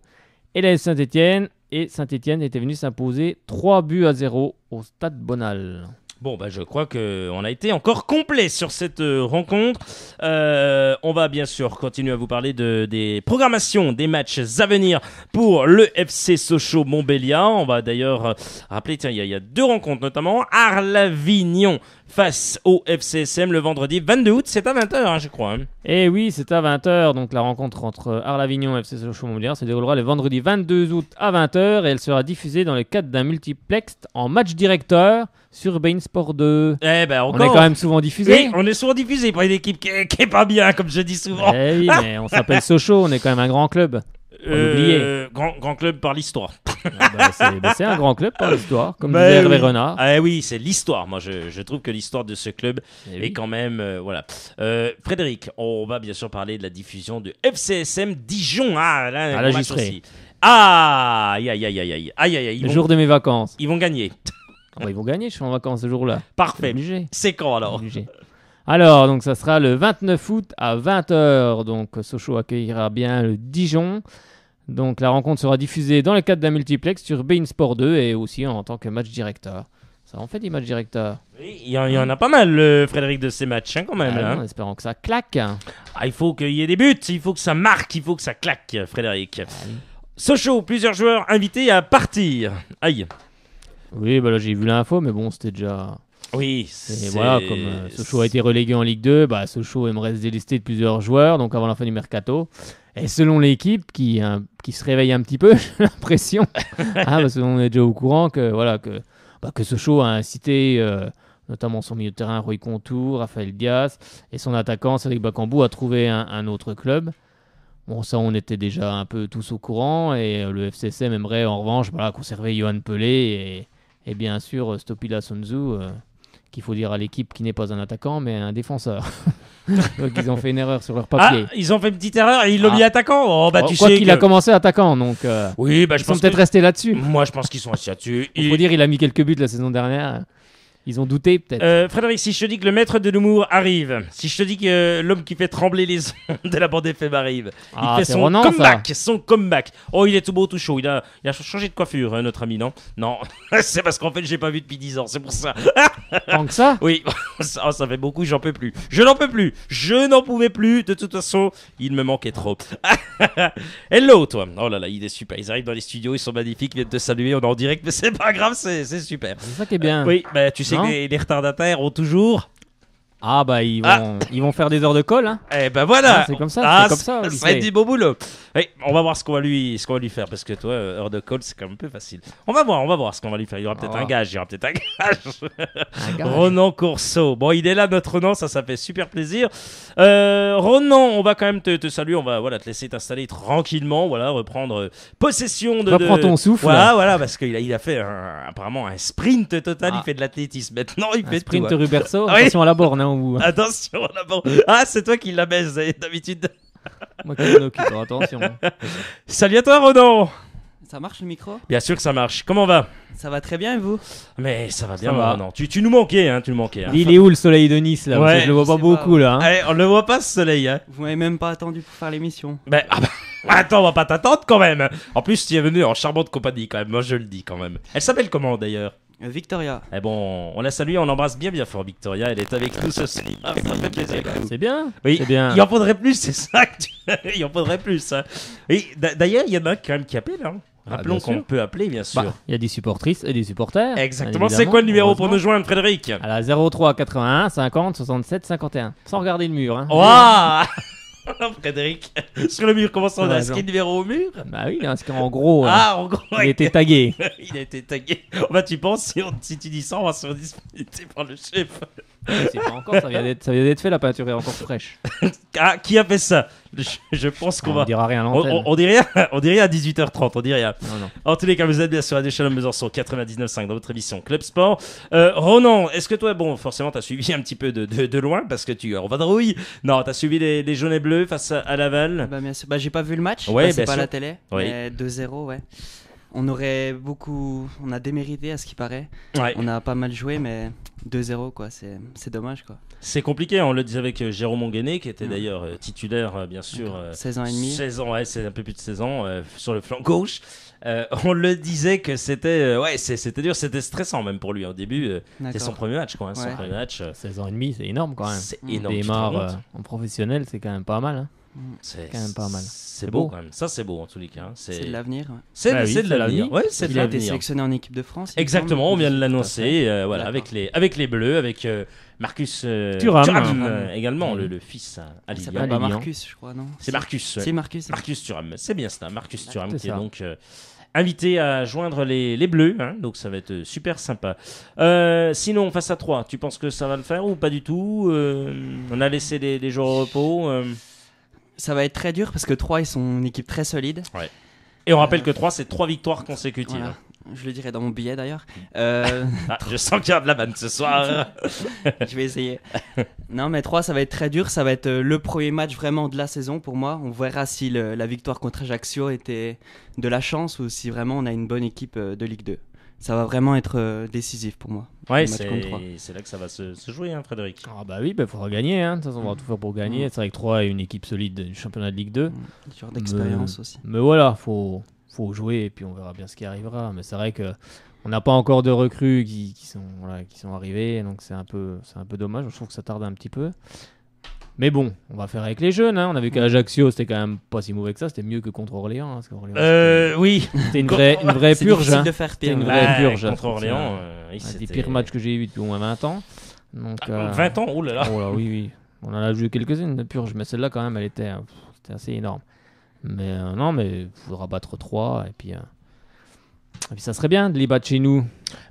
et l'AS Saint-Etienne. Et Saint-Etienne était venu s'imposer 3-0 au Stade Bonal. Bon, je crois qu'on a été encore complet sur cette rencontre. On va bien sûr continuer à vous parler des programmations des matchs à venir pour le FC Sochaux Montbéliard. On va d'ailleurs rappeler, tiens, il y a 2 rencontres notamment. Arles-Avignon face au FCSM le vendredi 22 août. C'est à 20h, je crois. Et oui, c'est à 20h. Donc la rencontre entre Arles-Avignon et FC Sochaux Montbéliard se déroulera le vendredi 22 août à 20h et elle sera diffusée dans le cadre d'un multiplex en match directeur sur beIN Sport 2. On est quand même souvent diffusé. Oui, on est souvent diffusé pour une équipe qui est pas bien, comme je dis souvent. Oui, mais on s'appelle Sochaux, on est quand même un grand club. Grand club par l'histoire. C'est un grand club par l'histoire, comme disait Hervé Renard. Oui, c'est l'histoire. Moi, je trouve que l'histoire de ce club est quand même... voilà. Frédéric, on va bien sûr parler de la diffusion de FCSM Dijon. Là, j'y serai. Aïe. Le jour de mes vacances. Ils vont gagner. Ils vont gagner, je suis en vacances ce jour-là. Parfait. C'est quand alors? Alors, donc ça sera le 29 août à 20h. Donc Sochaux accueillera bien le Dijon. Donc la rencontre sera diffusée dans le cadre d'un multiplex sur beIN Sport 2 et aussi en tant que match directeur. Ça en fait des matchs directeurs. Oui, il y en a pas mal, Frédéric, de ces matchs quand même. En espérant que ça claque. Il faut qu'il y ait des buts, il faut que ça marque, il faut que ça claque, Frédéric. Sochaux, plusieurs joueurs invités à partir. Aïe. Oui, là j'ai vu l'info, mais bon, c'était déjà... Oui, voilà, comme Sochaux a été relégué en Ligue 2, Sochaux aimerait se délester de plusieurs joueurs, donc avant la fin du mercato. Et selon l'équipe, qui se réveille un petit peu, j'ai l'impression, parce qu'on est déjà au courant que Sochaux a incité notamment son milieu de terrain, Roy Contour, Raphaël Diaz, et son attaquant, Cédric Bakambu, à trouver un autre club. Bon, ça, on était déjà un peu tous au courant, et le FCSM aimerait en revanche conserver Yohan Pelé et bien sûr Stopila Sonzu, qu'il faut dire à l'équipe qui n'est pas un attaquant mais un défenseur. Donc ils ont fait une erreur sur leur papier. Ils ont fait une petite erreur et ils l'ont mis attaquant. Tu sais qu'il a commencé attaquant, donc oui, ils sont peut-être restés là-dessus. Moi, je pense qu'ils sont restés là-dessus. Il faut dire, il a mis quelques buts la saison dernière. Ils ont douté, peut-être. Frédéric, si je te dis que le maître de l'humour arrive, si je te dis que l'homme qui fait trembler les ondes de la bande FM arrive, il fait son comeback. Oh, il est tout beau, tout chaud. Il a changé de coiffure, notre ami, non? Non, c'est parce qu'en fait, j'ai pas vu depuis 10 ans, c'est pour ça. Tant que ça? Oui, ça fait beaucoup, j'en peux plus. Je n'en pouvais plus. De toute façon, il me manquait trop. Hello, toi. Oh là là, il est super. Ils arrivent dans les studios, ils sont magnifiques, ils viennent te saluer, on est en direct, mais c'est pas grave, c'est super. C'est ça qui est bien. Oui, tu sais que les retardataires ont toujours... Ils vont faire des heures de colle, hein. Voilà. C'est comme ça, ça va être du beau boulot. On va voir ce qu'on va lui faire, parce que toi, heure de colle, c'est quand même un peu facile. On va voir ce qu'on va lui faire. Il y aura peut-être un gage. Ronan Courceau. Bon, il est là, notre Ronan, ça fait super plaisir. Ronan, on va quand même te saluer. On va te laisser t'installer tranquillement, reprendre possession de... Reprends ton souffle. Voilà, parce qu'il a fait apparemment un sprint total. Il fait de l'athlétisme maintenant. Il fait un sprint tout, Ruberso. Attention à la borne, hein. Attention d'abord. C'est toi qui la baise d'habitude. Moi qui m'en occupe, attention. Salut à toi, Ronan. Ça marche le micro? Bien sûr que ça marche. Comment va? Ça va très bien, et vous? Mais ça va bien, Ronan. Tu nous manquais, hein, Il est où le soleil de Nice là? Ouais, je le vois pas beaucoup là. Hein. On le voit pas ce soleil. Hein. Vous m'avez même pas attendu pour faire l'émission. Attends, on va pas t'attendre quand même. En plus, tu es venu en charmante compagnie quand même. Moi, je le dis quand même. Elle s'appelle comment d'ailleurs? Victoria. On la salue, on embrasse bien fort Victoria, elle est avec nous ce soir. Ça fait plaisir. C'est bien. Oui, c'est bien. Il en faudrait plus, c'est ça il en faudrait plus. Hein. Et d'ailleurs, il y en a quand même qui appellent. Hein. Rappelons qu'on peut appeler, bien sûr. Il y a des supportrices et des supporters. Exactement. C'est quoi le numéro pour nous joindre, Frédéric? À la 03 81 50 67 51. Sans regarder le mur. Hein. Waouh. Frédéric, sur le mur, comment ça on a inscrit le numéro au mur? Oui, il est inscrit en gros. En gros, il a été tagué. Il a été tagué. Tu penses, si tu dis ça, on va se rediscuter par le chef. C'est pas encore, ça vient d'être fait, la peinture est encore fraîche. Qui a fait ça? Je pense qu'on va... On dira rien à l'antenne. On dit rien à 18h30, on dit rien. Non. En tous les cas, vous êtes bien sur Radio Shalom Besançon 99.5 dans votre émission Club Sport. Ronan, est-ce que toi, forcément, t'as suivi un petit peu de loin parce que tu es en vadrouille. Non, t'as suivi les jaunes et bleus face à Laval. Bien sûr. J'ai pas vu le match, ouais, c'est pas à la télé. Oui. Mais 2-0, ouais. On a démérité à ce qui paraît. Ouais. On a pas mal joué, mais 2-0, quoi. C'est dommage, quoi. C'est compliqué, on le disait avec Jérôme Onguené, qui était d'ailleurs titulaire, bien sûr. 16 ans et demi. 16 ans, ouais, c'est un peu plus de 16 ans, sur le flanc gauche. On le disait que c'était c'était dur, c'était stressant même pour lui au début. C'était son premier match, quoi. Son premier match. 16 ans et demi, c'est énorme quand même. C'est énorme. Démarre en professionnel, c'est quand même pas mal. Hein. C'est quand même pas mal. C'est beau quand même. Ça, c'est beau en tous les cas. C'est de l'avenir. C'est de l'avenir. Ouais, c'est de Il a été l'avenir. sélectionné en équipe de France. Exactement, on vient de l'annoncer. Voilà, avec les Bleus, avec Marcus Thuram également, le fils à Il Lilian. s'appelle pas Marcus, je crois, non? C'est Marcus. Ouais. C'est Marcus. Marcus Thuram, c'est bien ça. Marcus Thuram qui est ça. donc invité à joindre les Bleus. Hein, donc ça va être super sympa. Sinon, face à 3, tu penses que ça va le faire ou pas du tout? On a laissé les joueurs au repos. Ça va être très dur parce que 3, ils sont une équipe très solide. Ouais. Et on rappelle que 3, c'est 3 victoires consécutives. Voilà. Je le dirai dans mon billet d'ailleurs. Je sens qu'il y a de la vanne ce soir. Je vais essayer. Non, mais 3, ça va être très dur. Ça va être le premier match vraiment de la saison pour moi. On verra si la victoire contre Ajaccio était de la chance ou si vraiment on a une bonne équipe de Ligue 2. Ça va vraiment être décisif pour moi. Ouais, c'est là que ça va se jouer, hein, Frédéric. Ah bah oui, il faudra gagner. Hein. De toute façon, on va tout faire pour gagner. C'est vrai que 3 est une équipe solide du championnat de Ligue 2. Genre d'expérience aussi. Mais voilà, faut jouer et puis on verra bien ce qui arrivera. Mais c'est vrai que on n'a pas encore de recrues qui sont arrivées, donc c'est un peu dommage. Je trouve que ça tarde un petit peu. Mais bon, on va faire avec les jeunes. Hein. On a vu qu'à Ajaccio, c'était quand même pas si mauvais que ça. C'était mieux que contre Orléans. Hein, parce qu'Orléans, oui. c'était une vraie C'est purge. difficile Hein. de faire C'était pire. une vraie purge. Contre Orléans, un des pires matchs que j'ai eu depuis au moins 20 ans. Donc, 20 ans, oh là là. Oh là, oui. On en a joué quelques-unes de purge, mais celle-là, quand même, elle était assez énorme. Mais non, mais il faudra battre 3. Et puis ça serait bien de les battre chez nous.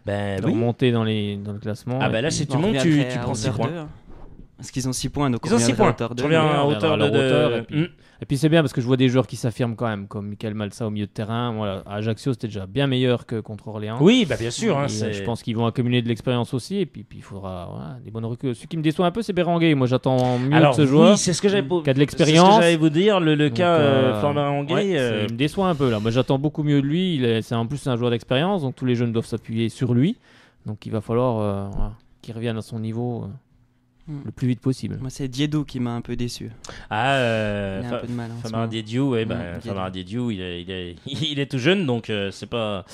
Ben de oui. remonter dans le classement. Ah ben là, si tu montes, tu prends 6 points. Parce qu'ils ont 6 points, donc Ils ont 6 points. Tu reviens à hauteur de... Et puis c'est bien parce que je vois des joueurs qui s'affirment quand même, comme Michael Malsa au milieu de terrain. Voilà, à Ajaccio, c'était déjà bien meilleur que contre Orléans. Oui, bah bien sûr. Hein, je pense qu'ils vont accumuler de l'expérience aussi. Et puis il faudra des bonnes recrues. Celui qui me déçoit un peu, c'est Berenguer. Moi, j'attends mieux de ce joueur. Oui, c'est ce que j'avais qui a de l'expérience. C'est ce que j'allais vous dire. Le cas Florent Berenguer. Il me déçoit un peu là. Moi, j'attends beaucoup mieux de lui. En plus, c'est un joueur d'expérience. Donc tous les jeunes doivent s'appuyer sur lui. Donc il va falloir qu'il revienne à son niveau. Le plus vite possible. Moi, c'est Diédou qui m'a un peu déçu. Il a un peu de mal. Famara Diédhiou, Famara Diédhiou, il est tout jeune, donc c'est pas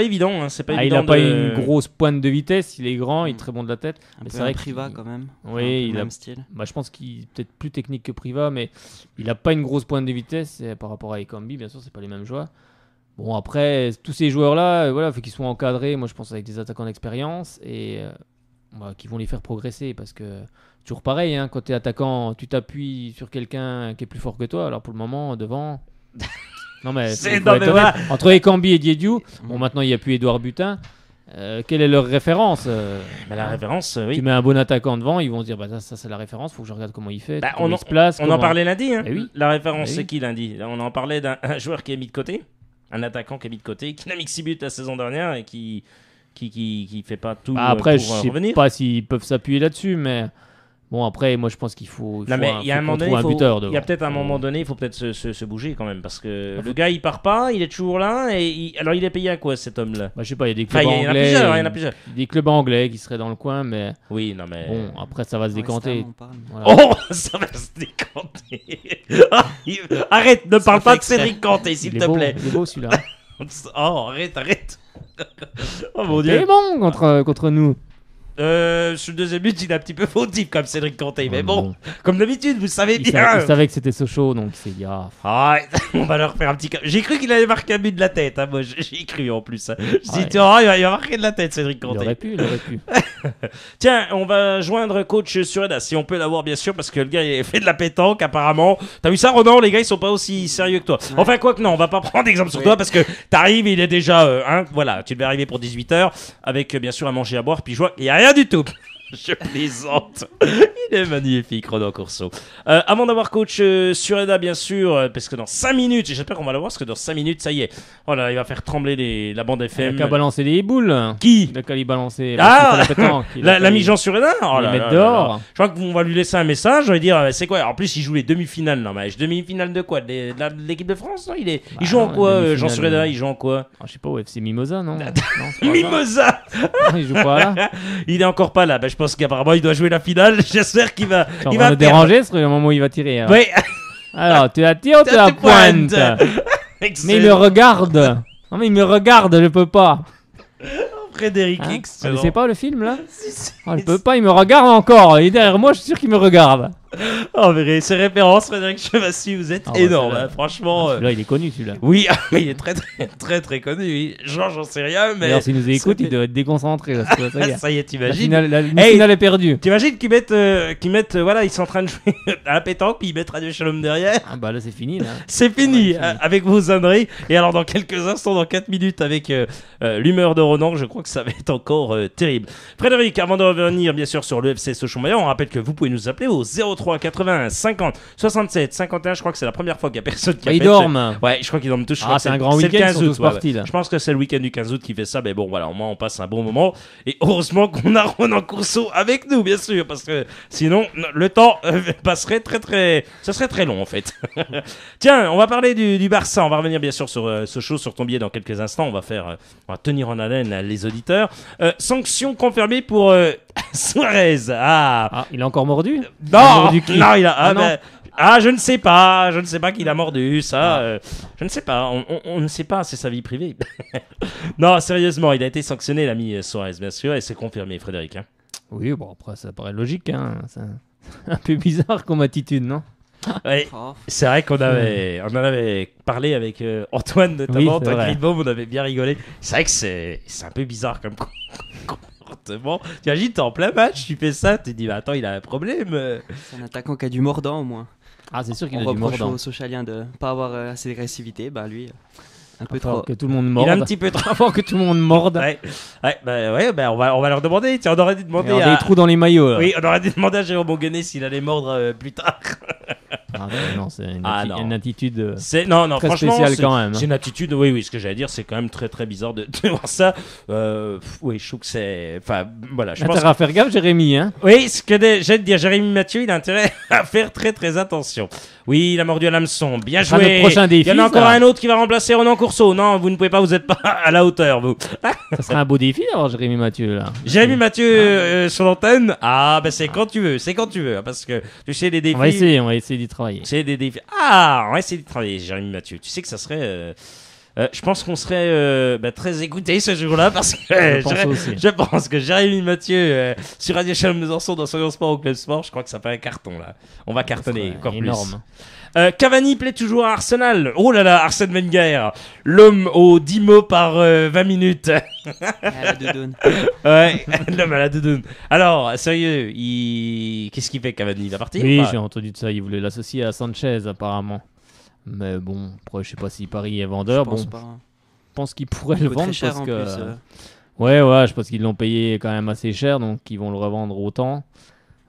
évident. Hein, c'est pas évident. Il n'a pas une grosse pointe de vitesse. Il est grand, il est très bon de la tête. Mais c'est vrai Priva quand même. Oui, il a le même style. Je pense qu'il est peut-être plus technique que Priva, mais il n'a pas une grosse pointe de vitesse par rapport à Ekambi. Bien sûr, c'est pas les mêmes joueurs. Bon, après, tous ces joueurs-là, il faut qu'ils soient encadrés. Moi, je pense avec des attaquants d'expérience et qui vont les faire progresser parce que toujours pareil, hein, quand tu es attaquant, tu t'appuies sur quelqu'un qui est plus fort que toi. Alors pour le moment, devant. Non, mais entre Ekambi et Diédhiou, bon, maintenant il n'y a plus Édouard Butin. Quelle est leur référence La référence, oui. Tu mets un bon attaquant devant, ils vont se dire ça c'est la référence, faut que je regarde comment il fait, comment il se place. On en parlait lundi. Hein. Oui. La référence, c'est qui lundi? On en parlait d'un joueur qui est mis de côté, un attaquant qui est mis de côté, qui n'a mis que 6 buts la saison dernière et qui fait pas tout après, pour je revenir. sais pas s'ils peuvent s'appuyer là-dessus, mais bon, après, moi je pense qu'il faut il y a un moment donné, un buteur devant. Il y a peut-être un moment donné, il faut peut-être se bouger quand même parce que le gars il part pas, il est toujours là et alors il est payé à quoi cet homme-là? Je sais pas, il y a des clubs anglais. Il y en a plusieurs. Des clubs anglais qui seraient dans le coin, mais oui, non mais bon, après ça va se décanter. Voilà. Oh, ça va se décanter. Arrête, ne parle pas de Cédric Canté, s'il te plaît. Il est beau celui-là. Oh, arrête. Oh mon Dieu. Il est bon contre nous. Sur le deuxième but, il est un petit peu fautif comme Cédric Canté, mais bon, comme d'habitude, vous savez bien. Il savait que c'était Sochaux, donc il s'est dit on va leur faire un petit. J'ai cru qu'il allait marquer un but de la tête, hein, moi j'ai cru en plus. Je dis il va marquer de la tête, Cédric Canté. Il aurait pu. Tiens, on va joindre coach Sureda, si on peut l'avoir bien sûr, parce que le gars il fait de la pétanque apparemment. T'as vu ça, Ronan? Les gars ils sont pas aussi sérieux que toi. Ouais. Enfin, quoi que non, on va pas prendre exemple sur toi parce que t'arrives, il est déjà. Voilà, tu devais arriver pour 18h avec bien sûr à manger, à boire, puis jouer. Il y a rien du tout. Je plaisante. Il est magnifique, Ronan Courceau. Avant d'avoir coach Sureda, bien sûr, parce que dans 5 minutes, et j'espère qu'on va l'avoir, parce que dans 5 minutes, ça y est. Oh là, il va faire trembler la bande FM. Il a qu'à balancer des boules. Qui? Il a qu'à y balancer. L'ami Jean Sureda. Oh il met dehors. Je crois qu'on va lui laisser un message. On va dire, c'est quoi? En plus, il joue les demi-finales. Non, mais demi-finale de quoi? De l'équipe de France, non? Il joue en quoi, Jean Sureda? Il joue en quoi? Je sais pas, au FC Mimosa, non? Mimosa. Il joue pas là. Il est encore pas là. Je pense qu'apparemment il doit jouer la finale. J'espère qu'il va. Il va me déranger, c'est le moment où il va tirer. Hein. Oui. Alors, tu la tires ou tu la pointes? Mais il me regarde. Non mais il me regarde, je peux pas. Frédéric hein? excellent. C'est pas le film là? Je peux pas, il me regarde encore. Il est derrière moi, je suis sûr qu'il me regarde. Oh, mais ces références, Frédéric Chevassi, vous êtes énorme, hein, franchement. Celui-là, il est connu, celui-là. Oui, il est très connu. Oui. J'en sais rien, mais. D'ailleurs, s'il nous écoute, il doit être déconcentré. Là, ça y est, t'imagines. La finale est perdue. T'imagines qu'ils mettent, voilà, ils sont en train de jouer à la pétanque, puis ils mettent Radio Shalom derrière. Ah bah là, c'est fini, là. C'est fini, avec vos âneries. Et alors, dans quelques instants, dans 4 minutes, avec l'humeur de Ronan, je crois que ça va être encore terrible. Frédéric, avant de revenir, bien sûr, sur le FC Sochaux-Mayenne, on rappelle que vous pouvez nous appeler au 03 80 50 67 51. Je crois que c'est la première fois qu'il y a personne qui appelle. Ils dorment. Ouais, je crois qu'ils dorment tous. C'est un grand week-end, ils sont tous partis, là. Je pense que c'est le week-end du 15 août qui fait ça. Mais bon, voilà, au moins on passe un bon moment. Et heureusement qu'on a Ronan Courceau avec nous, bien sûr, parce que sinon le temps passerait ça serait très long en fait. Tiens, on va parler du Barça. On va revenir bien sûr sur Sochaux, sur ton billet dans quelques instants. On va tenir en haleine les auditeurs. Sanction confirmée pour Suarez. Il a encore mordu? Non, il a. Je ne sais pas qu'il a mordu ça. Je ne sais pas. On ne sait pas. C'est sa vie privée. Non, sérieusement, il a été sanctionné, l'ami Suarez, bien sûr, et c'est confirmé, Frédéric. Hein. Oui, bon après ça paraît logique. Hein. C'est un peu bizarre comme attitude, non? Ouais, c'est vrai qu'on en avait parlé avec Antoine notamment. Oui, on avait bien rigolé. C'est vrai que c'est un peu bizarre comme comportement. T'imagines, t'es en plein match, tu fais ça, tu te dis bah attends, il a un problème. C'est un attaquant qui a du mordant au moins. C'est sûr qu'il a du mordant. On reproche aux Sochaliens de pas avoir assez d'agressivité, lui. Un peu trop. Que tout le monde morde. Il a un petit peu trop. Faut que tout le monde morde. On va leur demander. Tiens, on aurait dû demander. Il y a des trous dans les maillots. Là. Oui, on aurait dû demander à Jérôme Bonguenet s'il allait mordre plus tard. Non, c'est une attitude très franchement, spéciale quand même. C'est une attitude, oui, ce que j'allais dire, c'est quand même très très bizarre de voir ça. Oui, je trouve que c'est. Enfin, voilà. Je pense à faire gaffe, Jérémy. Hein. Oui, ce que j'allais te dire, Jérémy Mathieu, il a intérêt à faire très très attention. Oui, il a mordu à l'hameçon. Bien joué. Notre prochain défi, il y en a encore un autre qui va remplacer Ronan Courceau. Non, vous ne pouvez pas, vous n'êtes pas à la hauteur, vous. Ça serait un beau défi d'avoir Jérémy Mathieu là. Jérémy Mathieu sur l'antenne. C'est quand tu veux, parce que tu sais les défis. On va essayer d'y travailler. C'est des défis. On va essayer d'y travailler, Jérémy Mathieu. Tu sais que ça serait. Je pense qu'on serait très écoutés ce jour-là parce que je pense que Jérémy Mathieu sur Radio Shalom Besançon dans Soyons Sport au Club Sport, je crois que ça fait un carton là. On va cartonner encore énorme. Plus. Cavani plaît toujours à Arsenal. Oh là là, Arsène Wenger, l'homme aux 10 mots par 20 minutes. À la doudoune. Ouais, l'homme à la doudoune. Alors, sérieux, qu'est-ce qu'il fait Cavani? Il a parti? Oui, j'ai entendu de ça. Il voulait l'associer à Sanchez apparemment. Mais bon, après, je sais pas si Paris est vendeur. Je pense pas. Je pense qu'ils pourraient le vendre cher parce en que. Plus, Ouais, je pense qu'ils l'ont payé quand même assez cher, donc ils vont le revendre autant.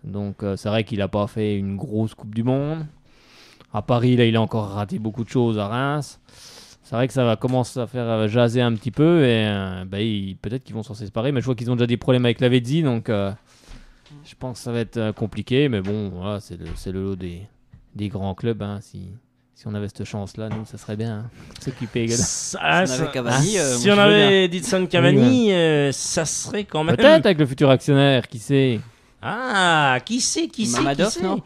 Donc c'est vrai qu'il a pas fait une grosse Coupe du Monde. À Paris, là, il a encore raté beaucoup de choses à Reims. C'est vrai que ça va commencer à faire jaser un petit peu et peut-être qu'ils vont s'en séparer. Mais je vois qu'ils ont déjà des problèmes avec Lavezzi, donc je pense que ça va être compliqué. Mais bon, voilà, c'est le lot des grands clubs. Hein, si on avait cette chance-là, nous, ça serait bien. Hein, s'occuper également. Si on avait Edinson Cavani, ça serait quand même. Peut-être avec le futur actionnaire, qui sait. Qui sait Mamadov, non?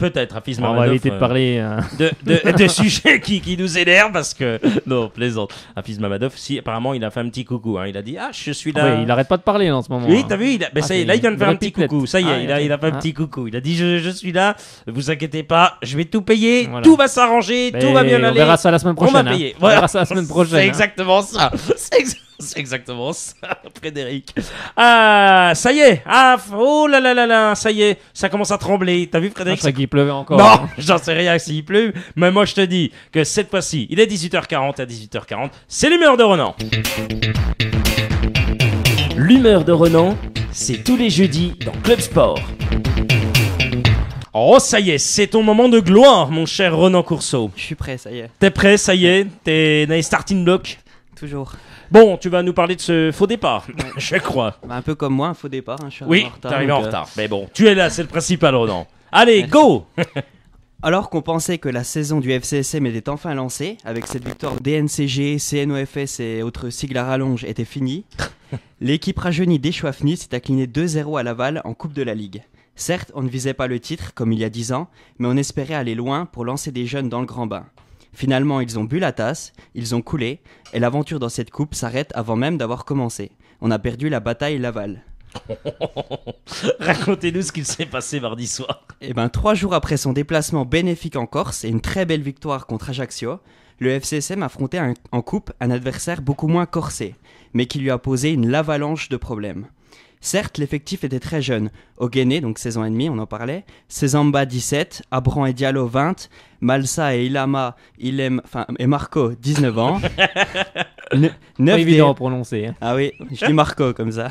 Peut-être, Hafiz Mamadov. On va éviter de parler de sujets qui nous énervent parce que non, plaisante. Hafiz Mamadov, si apparemment il a fait un petit coucou, hein. Il a dit je suis là. Oui, il arrête pas de parler en ce moment. Oui, t'as vu, ça y est, là il vient de faire un petit coucou. Ça y est, il a fait un petit coucou. Il a dit je suis là, vous inquiétez pas, je vais tout payer, tout va s'arranger, tout va bien aller. On verra ça la semaine prochaine. On va payer. On verra ça la semaine prochaine. C'est exactement ça. C'est exactement ça, Frédéric. Ça y est. Oh là là là là, ça y est, ça commence à trembler. T'as vu, Frédéric? Je crois qu'il pleuvait encore. Non, j'en sais rien s'il pleut. Mais moi, je te dis que cette fois-ci, il est 18h40 à 18h40. C'est l'humeur de Ronan. L'humeur de Ronan, c'est tous les jeudis dans Club Sport. Oh, ça y est, c'est ton moment de gloire, mon cher Ronan Courceau. Je suis prêt, ça y est. T'es prêt, ça y est? T'es dans les starting blocks? Toujours. Bon, tu vas nous parler de ce faux départ, je crois. Un peu comme moi, un faux départ. Je suis Oui, en retard, t'es arrivé en donc, retard. Mais bon, tu es là, c'est le principal, Ronan. Allez, go! Alors qu'on pensait que la saison du FCSM était enfin lancée, avec cette victoire DNCG, CNOFS et autres sigles à rallonge était finie, l'équipe rajeunie d'Échoiffny s'est inclinée 2-0 à Laval en Coupe de la Ligue. Certes, on ne visait pas le titre, comme il y a 10 ans, mais on espérait aller loin pour lancer des jeunes dans le grand bain. Finalement, ils ont bu la tasse, ils ont coulé, et l'aventure dans cette coupe s'arrête avant même d'avoir commencé. On a perdu la bataille Laval. Racontez-nous ce qu'il s'est passé mardi soir. 3 jours après son déplacement bénéfique en Corse et une très belle victoire contre Ajaccio, le FCSM affrontait en coupe un adversaire beaucoup moins corsé, mais qui lui a posé une avalanche de problèmes. Certes, l'effectif était très jeune. Oguené, donc 16 ans et demi, on en parlait. Sezamba, 17. Abran et Diallo, 20. Malsa et Ilama, et Marco, 19 ans. Pas évident à prononcer. Hein. Ah oui, je dis Marco comme ça.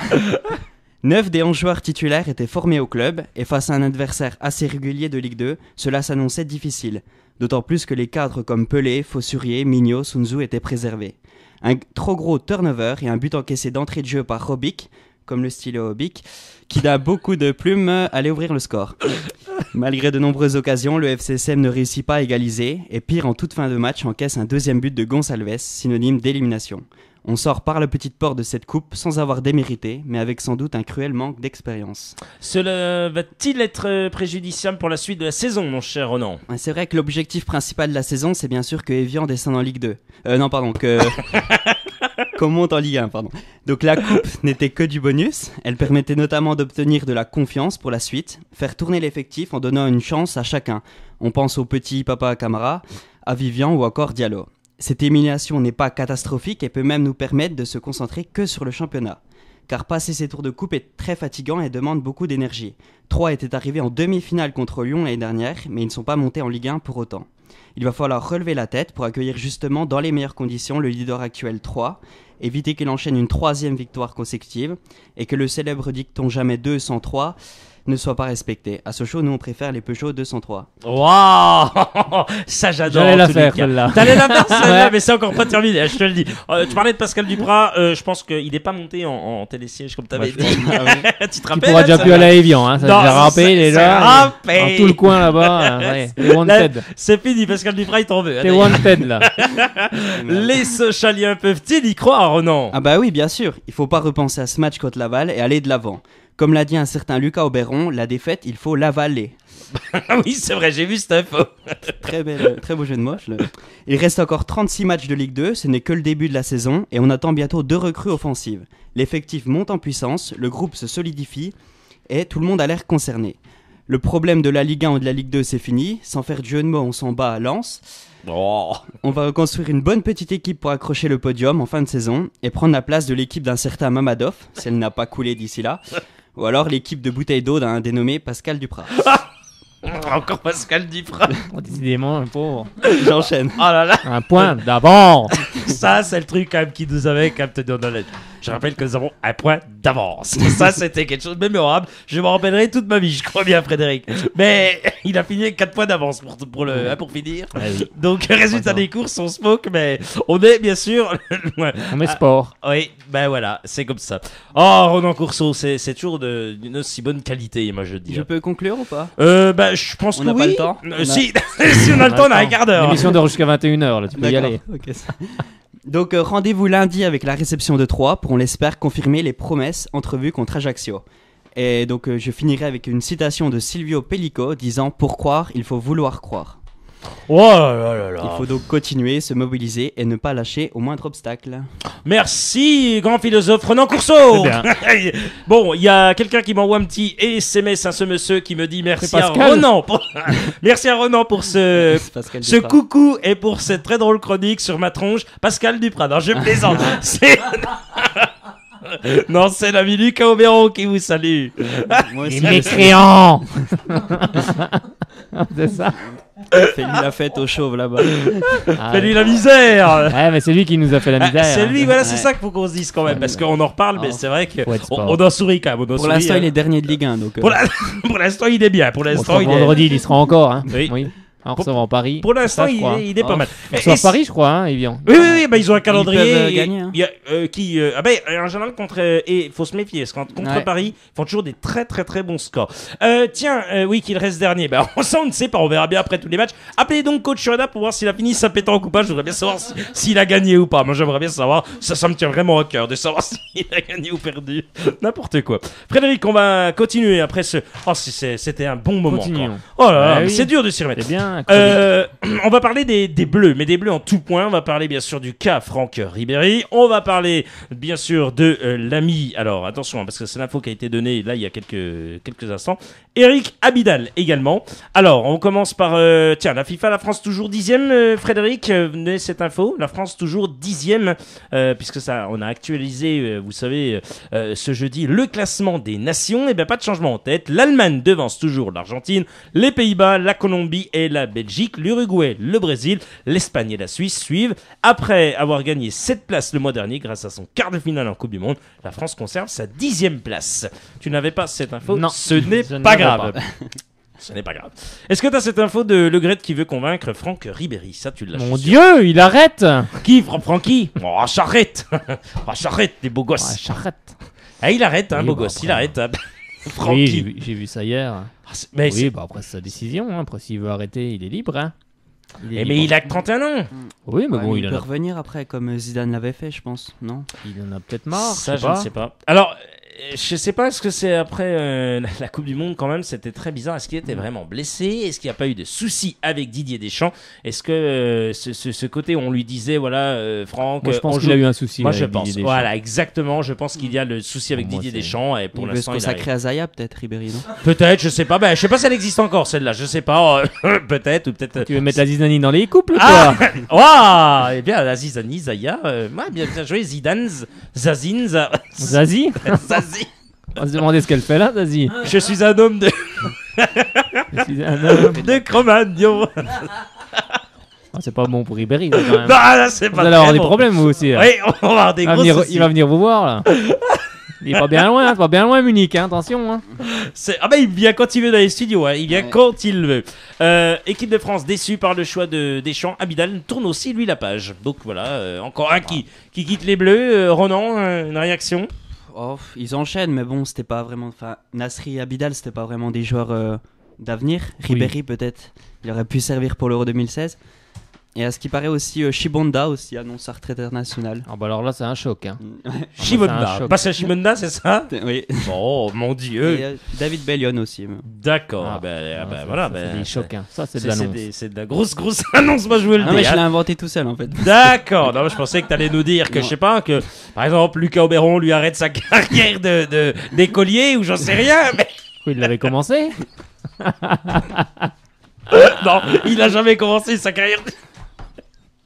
9 des 11 joueurs titulaires étaient formés au club, et face à un adversaire assez régulier de Ligue 2, cela s'annonçait difficile. D'autant plus que les cadres comme Pelé, Fossurier, Mignot, Sunzu étaient préservés. Un trop gros turnover et un but encaissé d'entrée de jeu par Robic, comme le stylo Robic, qui d'un beaucoup de plumes allait ouvrir le score. Malgré de nombreuses occasions, le FCSM ne réussit pas à égaliser, et pire, en toute fin de match, encaisse un deuxième but de Gonçalves, synonyme d'élimination. On sort par la petite porte de cette coupe sans avoir démérité, mais avec sans doute un cruel manque d'expérience. Cela va-t-il être préjudiciable pour la suite de la saison, mon cher Ronan? C'est vrai que l'objectif principal de la saison, c'est bien sûr que Evian descende en Ligue 2. Qu'on monte en Ligue 1, pardon. Donc la coupe n'était que du bonus. Elle permettait notamment d'obtenir de la confiance pour la suite, faire tourner l'effectif en donnant une chance à chacun. On pense au petit Papa Camara, à Vivian ou encore Diallo. Cette élimination n'est pas catastrophique et peut même nous permettre de se concentrer que sur le championnat. Car passer ces tours de coupe est très fatigant et demande beaucoup d'énergie. Troyes était arrivé en demi-finale contre Lyon l'année dernière, mais ils ne sont pas montés en Ligue 1 pour autant. Il va falloir relever la tête pour accueillir justement dans les meilleures conditions le leader actuel Troyes, éviter qu'il enchaîne une 3e victoire consécutive et que le célèbre dicton jamais 2 sans 3 ne soit pas respecté. À Sochaux, nous on préfère les Peugeot 203. Waouh, ça j'adore. J'allais la faire celle-là. T'allais la faire celle-là, mais c'est encore pas terminé, je te le dis. Tu parlais de Pascal Duprat, je pense qu'il n'est pas monté en télésiège comme t'avais dit. Tu te rappelles? Il pourra déjà plus aller à Evian, hein. Ça a déjà râpé déjà. Dans tout le coin là-bas. T'es wanted. C'est fini, Pascal Duprat il t'en veut. T'es wanted là. Les Sochaliens peuvent-ils y croire, Ronan? Ah bah oui, bien sûr. Il faut pas repenser à ce match contre Laval et aller de l'avant. Comme l'a dit un certain Lucas Auberon, la défaite, il faut l'avaler. Oui, c'est vrai, j'ai vu cette info. Très beau jeu de mots. Il reste encore 36 matchs de Ligue 2, ce n'est que le début de la saison, et on attend bientôt 2 recrues offensives. L'effectif monte en puissance, le groupe se solidifie, et tout le monde a l'air concerné. Le problème de la Ligue 1 ou de la Ligue 2, c'est fini. Sans faire de jeu de mots, on s'en bat à Lens. Oh. On va reconstruire une bonne petite équipe pour accrocher le podium en fin de saison, et prendre la place de l'équipe d'un certain Mamadov, si elle n'a pas coulé d'ici là. Ou alors l'équipe de bouteille d'eau d'un dénommé Pascal Duprat. Encore Pascal Duprat. Décidément, un pauvre. J'enchaîne. Oh là là. Un point d'avance. Ça, c'est le truc quand même qui nous avait quand même tenu dans la... Je rappelle que nous avons un point d'avance. Ça, c'était quelque chose de mémorable. Je m'en rappellerai toute ma vie, je crois bien, Frédéric. Mais il a fini avec 4 points d'avance pour finir. Ah oui. Donc, résultat des courses, on se moque, mais on est bien sûr... On est sport. Oui, ben voilà, c'est comme ça. Oh, Ronan Courceau, c'est toujours d'une aussi bonne qualité, moi je dis. Je peux conclure ou pas? Je pense que oui. On n'a pas le temps. Si on a le temps, on a un quart d'heure. L'émission dure jusqu'à 21h, là, tu peux y aller. Okay. Donc rendez-vous lundi avec la réception de Troyes pour, on l'espère, confirmer les promesses entrevues contre Ajaccio. Et donc je finirai avec une citation de Silvio Pellico disant « Pour croire, il faut vouloir croire ». Oh là là là. Il faut donc continuer, se mobiliser et ne pas lâcher au moindre obstacle. Merci, grand philosophe Ronan Courceau. Bon, il y a quelqu'un qui m'envoie un petit SMS, ce monsieur qui me dit merci à Ronan. Merci à Ronan pour ce coucou et pour cette très drôle chronique sur ma tronche. Pascal Duprat. Non, je plaisante. Non, c'est l'ami Lucas Auberon qui vous salue. Les mécréants. C'est ça. Fais-lui la fête au chauve là-bas. Fais-lui la misère. Ouais, mais c'est lui qui nous a fait la misère. C'est lui, hein. voilà, c'est ça qu'il faut qu'on se dise quand même, parce qu'on en reparle, mais c'est vrai qu'on en sourit quand même. Pour l'instant, il est dernier de Ligue 1. Donc, Pour l'instant, il est bien. Pour l'instant, vendredi, il y sera encore. Hein. Oui. En recevant Paris. Pour l'instant, il est pas mal. On reçoit Paris, je crois, hein, Evian. Oui, bah, ils ont un calendrier. Ils peuvent gagner. Hein. Il y a, en général, il faut se méfier, parce que contre Paris, ils font toujours des très très très bons scores. Tiens, qu'il reste dernier. Bah, ça, on ne sait pas, on verra bien après tous les matchs. Appelez donc Coach Shureda pour voir s'il a fini sa pétanque ou pas. Je voudrais bien savoir s'il a gagné ou pas. Moi, j'aimerais bien savoir. Ça me tient vraiment à cœur de savoir s'il a gagné ou perdu. N'importe quoi. Frédéric, on va continuer après ce. Oh, c'était un bon moment. Continuons. Oh là là, c'est dur de s'y remettre. C'est bien. On va parler des Bleus, mais des Bleus en tout point. On va parler bien sûr du cas Franck Ribéry. On va parler bien sûr de l'ami. Alors attention, parce que c'est l'info qui a été donnée là il y a quelques instants. Eric Abidal également. Alors on commence par la FIFA, la France toujours 10e. Frédéric, venez cette info. La France toujours 10e, puisque ça, on a actualisé, vous savez, ce jeudi le classement des nations. Et bien pas de changement en tête. L'Allemagne devance toujours l'Argentine, les Pays-Bas, la Colombie et la Belgique. L'Uruguay, le Brésil, l'Espagne et la Suisse suivent. Après avoir gagné 7 places le mois dernier grâce à son quart de finale en Coupe du Monde, la France conserve sa 10e place. Tu n'avais pas cette info? Non. Ce n'est pas grave. Ce n'est pas grave. Est-ce que tu as cette info de Le Gret qui veut convaincre Franck Ribéry? Ça, tu l'as. Mon Dieu, il arrête. Qui, Francky? Oh, j'arrête. Oh, j'arrête, les beaux gosses. Ouais, j'arrête. Ah, il arrête, hein, Oui, beau bah, gosse. après. Il arrête. Hein. Oui, j'ai vu ça hier. Mais oui, bah après, c'est sa décision. Hein. Après, s'il veut arrêter, il est libre. Hein. Mais il a que 31 ans. Oui, mais bon, il il peut en a... revenir après, comme Zidane l'avait fait, je pense. Non? il en a peut-être marre. Ça, je ne sais pas. Alors, je sais pas, est-ce que c'est après la Coupe du Monde quand même, c'était très bizarre. Est-ce qu'il était vraiment blessé? Est-ce qu'il n'y a pas eu de soucis avec Didier Deschamps? Est-ce que ce côté où on lui disait, voilà, Franck... Moi, je pense qu'il a eu un souci. Moi, je avec pense. Didier Deschamps. Voilà, exactement. Je pense qu'il y a le souci avec Didier Deschamps. Et pour il veut se consacrer à Zaya, peut-être, Ribéry, non? Peut-être, je sais pas. Ben, je sais pas si elle existe encore, celle-là. Je sais pas. Peut-être, ou peut-être... Tu veux mettre la Zidane dans les couples, ah quoi? Waouh. Eh bien, la Zizani, Zaya. Bien joué. Zidane, Zazine, Zazie. Zazie. On va se demander ce qu'elle fait là, Zazie. Je suis un homme de... de Cro-Magnon. Ah, c'est pas bon pour Ribéry, là, quand même. Non, là, c'est pas Vous allez avoir des bon. problèmes, vous aussi. Là. Oui, on va avoir des gros soucis. Il va venir vous voir, là. Il est pas bien loin, Munich, hein, attention. Hein. Ah bah il vient quand il veut dans les studios, hein. Il vient quand il veut. Équipe de France déçue par le choix de Deschamps. Abidal tourne aussi lui la page. Donc voilà, encore un qui quitte les Bleus. Ronan, une réaction? Oh, ils enchaînent, mais bon, c'était pas vraiment. Enfin, Nasri et Abidal, c'était pas vraiment des joueurs d'avenir. Ribéry, peut-être, il aurait pu servir pour l'Euro 2016. Et à ce qui paraît aussi, Shibonda aussi annonce sa retraite internationale. Ah bah alors là, c'est un choc. Hein. Shibonda. Pascal Shibonda, c'est ça? Oui. Oh mon Dieu. Et David Bellion aussi. D'accord. Voilà. C'est des chocs. Hein. Ça, c'est de l'annonce. C'est de la grosse annonce, moi je veux le Non, dire. mais je l'ai inventé tout seul en fait. D'accord. Non, je pensais que t'allais nous dire que, je sais pas, que par exemple, Lucas Oberon lui arrête sa carrière d'écolier ou j'en sais rien. Mais... Oui, il l'avait commencé. Non, il a jamais commencé sa carrière.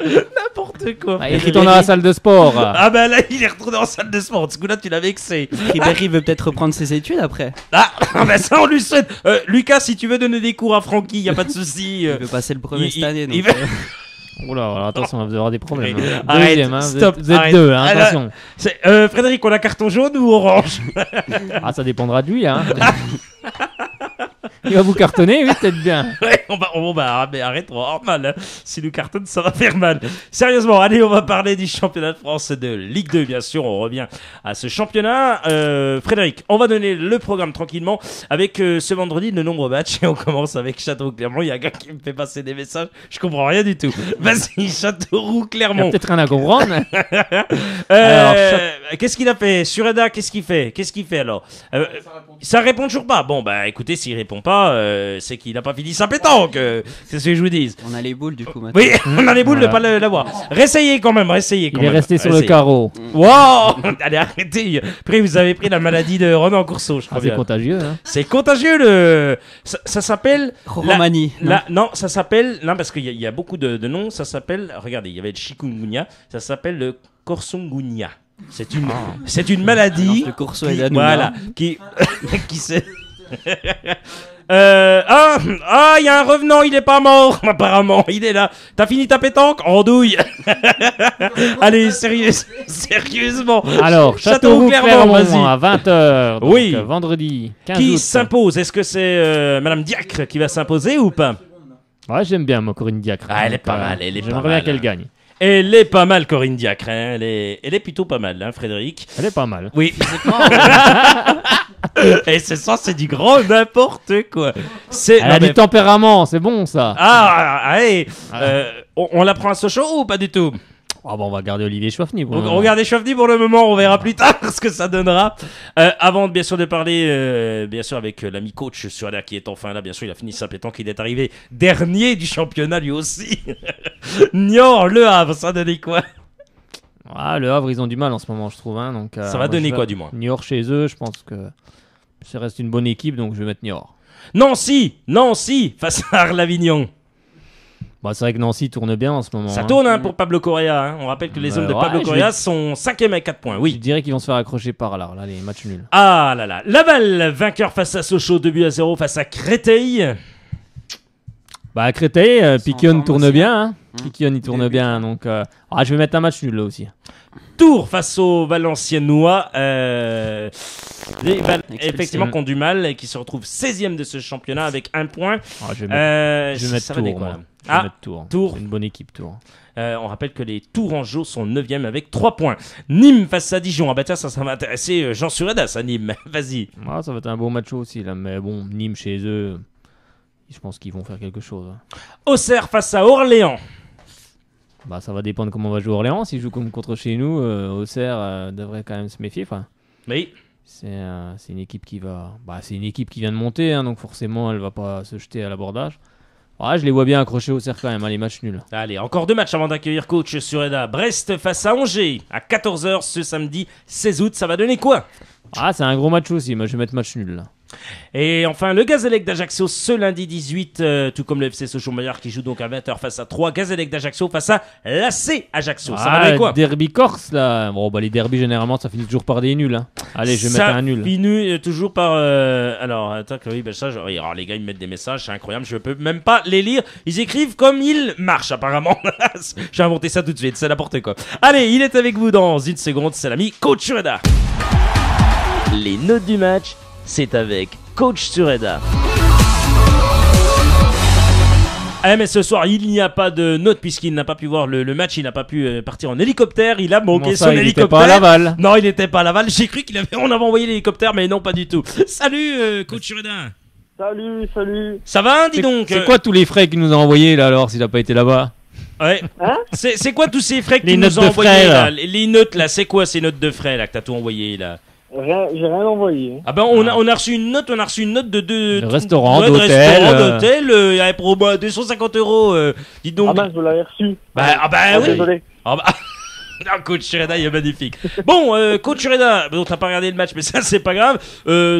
N'importe quoi. Ah, il retourne à la salle de sport. Ah bah là, il est retourné en salle de sport. Du coup là, tu l'as vexé. Ribéry veut peut-être reprendre ses études après. Ah bah ça, on lui souhaite. Lucas, si tu veux donner des cours à Francky, y a pas de souci. Il veut passer le premier cette année. Donc, Oula, attention, vous avoir des problèmes. Hein. Arrête, Deuxième, hein. stop, Vous êtes arrête. deux, hein, attention. Frédéric, on a carton jaune ou orange? Ah, ça dépendra de lui, hein. Il va vous cartonner, oui, peut-être bien. Ouais, mais arrête, on va avoir mal. Hein. Si nous cartonne, ça va faire mal. Sérieusement, allez, on va parler du championnat de France de Ligue 2, bien sûr. On revient à ce championnat. Frédéric, on va donner le programme tranquillement avec ce vendredi de nombreux matchs. Et on commence avec Châteauroux-Clermont. Il y a un gars qui me fait passer des messages. Je comprends rien du tout. Vas-y, Châteauroux-Clermont. Il y a peut-être rien à comprendre. Qu'est-ce qu'il a fait? Sureda, qu'est-ce qu'il fait alors? Ça répond toujours pas. Bon, bah écoutez, s'il répond pas, c'est qu'il a pas fini sa pétanque. C'est ce que je vous dis. on a les boules du coup maintenant. Oui, on a les boules de pas l'avoir. Réessayez quand même, réessayez quand Il est même. resté sur le carreau. Wow. Allez, arrêtez. Après, vous avez pris la maladie de Ronan Courceau, je crois C'est bien. contagieux. Hein. C'est contagieux, ça s'appelle... Romani. Non, ça s'appelle... Non, parce qu'il y a beaucoup de noms. Ça s'appelle... Regardez, il y avait le chikungunya. Ça s'appelle le korsongunya. C'est une maladie... Le Courceau et la Voilà. Qui s'est... quoi? Ah, il y a un revenant, il est pas mort. Apparemment, il est là. T'as fini ta pétanque? En douille. Allez, sérieusement. Alors, Châteauroux-Clermont vas-y. à 20h. Oui. Vendredi 15 Qui août. s'impose? Est-ce que c'est Madame Diacre qui va s'imposer ou pas? Ouais, j'aime bien, moi, Corinne Diacre. Ah, elle est pas mal, elle est pas J'aimerais bien mal. qu'elle gagne. Elle est pas mal, Corinne Diacre. Hein. Elle est plutôt pas mal, hein, Frédéric. Elle est pas mal. Oui. Et ce soir, c'est du grand n'importe quoi. Elle a du tempérament, c'est bon ça. Ah, allez. On la prend à Sochaux ou pas du tout? Ah bon, on va garder Olivier Chouafny. Regardez Chouafny pour le moment, on verra plus tard ce que ça donnera. Avant bien sûr de parler, bien sûr avec l'ami coach Sureda qui est enfin là, bien sûr il a fini sa pétanque, il est arrivé dernier du championnat lui aussi. Niort, Le Havre, ça donne quoi? Ah, Le Havre, ils ont du mal en ce moment, je trouve. Hein, donc, ça va donner quoi du moins? Niort chez eux, je pense que ça reste une bonne équipe, donc je vais mettre Niort. Nancy face à Arles-Avignon. Bah, c'est vrai que Nancy tourne bien en ce moment. Ça tourne pour Pablo Correa. Hein. On rappelle que les hommes de Pablo Correa sont 5e avec 4 points. Oui. Je dirais qu'ils vont se faire accrocher par là. Là, les matchs nuls. Ah là là. Laval, vainqueur face à Sochaux, 2-0 face à Créteil. Bah, à Créteil, Piquion tourne bien. Hein. Piquion, il tourne bien. Donc, je vais mettre un match nul là aussi. Tours face aux Valenciennois. Effectivement, qui ont du mal et qui se retrouvent 16e de ce championnat avec 1 point. Je vais mettre Tours. Je vais mettre Tours. C'est une bonne équipe, Tours. On rappelle que les Tourangeaux sont 9e avec 3 points. Nîmes face à Dijon. Ah bah tiens, ça va intéresser Jean Sureda, ça, Nîmes. Vas-y. Ça va être un beau match aussi, là. Mais bon, Nîmes chez eux, je pense qu'ils vont faire quelque chose. Auxerre face à Orléans. Bah, ça va dépendre comment on va jouer Orléans. S'ils jouent comme contre chez nous, Auxerre devrait quand même se méfier. Oui. C'est une équipe qui va. C'est une équipe qui vient de monter, hein, donc forcément, elle va pas se jeter à l'abordage. Je les vois bien accrochés Auxerre quand même, les matchs nuls. Allez, encore 2 matchs avant d'accueillir coach Sureda. Brest face à Angers à 14h ce samedi 16 août. Ça va donner quoi? C'est un gros match aussi. Moi, je vais mettre match nul là. Et enfin, le Gazélec d'Ajaccio ce lundi 18, tout comme le FC Sochaux-Maillard qui joue donc à 20h face à 3. Gazélec d'Ajaccio face à l'AC Ajaccio. Ça va donner quoi? Derby corse là. Bon, les derbys généralement ça finit toujours par des nuls. Hein. Allez, je vais mettre un nul. Ça finit toujours par. Alors, attends, oui, ça, les gars ils me mettent des messages, c'est incroyable, je peux même pas les lire. Ils écrivent comme ils marchent apparemment. J'ai inventé ça tout de suite, c'est n'importe quoi. Allez, il est avec vous dans une seconde, c'est l'ami Coach Sureda. Les notes du match. C'est avec Coach Sureda. Mais ce soir, il n'y a pas de note puisqu'il n'a pas pu voir le match. Il n'a pas pu partir en hélicoptère. Il a manqué son hélicoptère. Il n'était pas à Laval. Non, il n'était pas à Laval. J'ai cru qu'on avait envoyé l'hélicoptère, mais non, pas du tout. Salut, Coach Sureda. Salut. Ça va, dis donc. C'est quoi tous les frais qu'il nous a envoyés là alors s'il n'a pas été là-bas? Ouais. Hein? C'est quoi tous ces frais que les tu notes nous as de envoyés frais, là? Les notes là, c'est quoi ces notes de frais là que t'as tout envoyé là? J'ai rien envoyé. Ah ben on a reçu une note, de de restaurant, d'hôtel, il y avait pour moi 250 €. Dis donc. Ah ben je l'avais reçu. Oui. Désolé. Non, Coach Sureda, il est magnifique. Bon, Coach Sureda, t'as pas regardé le match, mais ça c'est pas grave.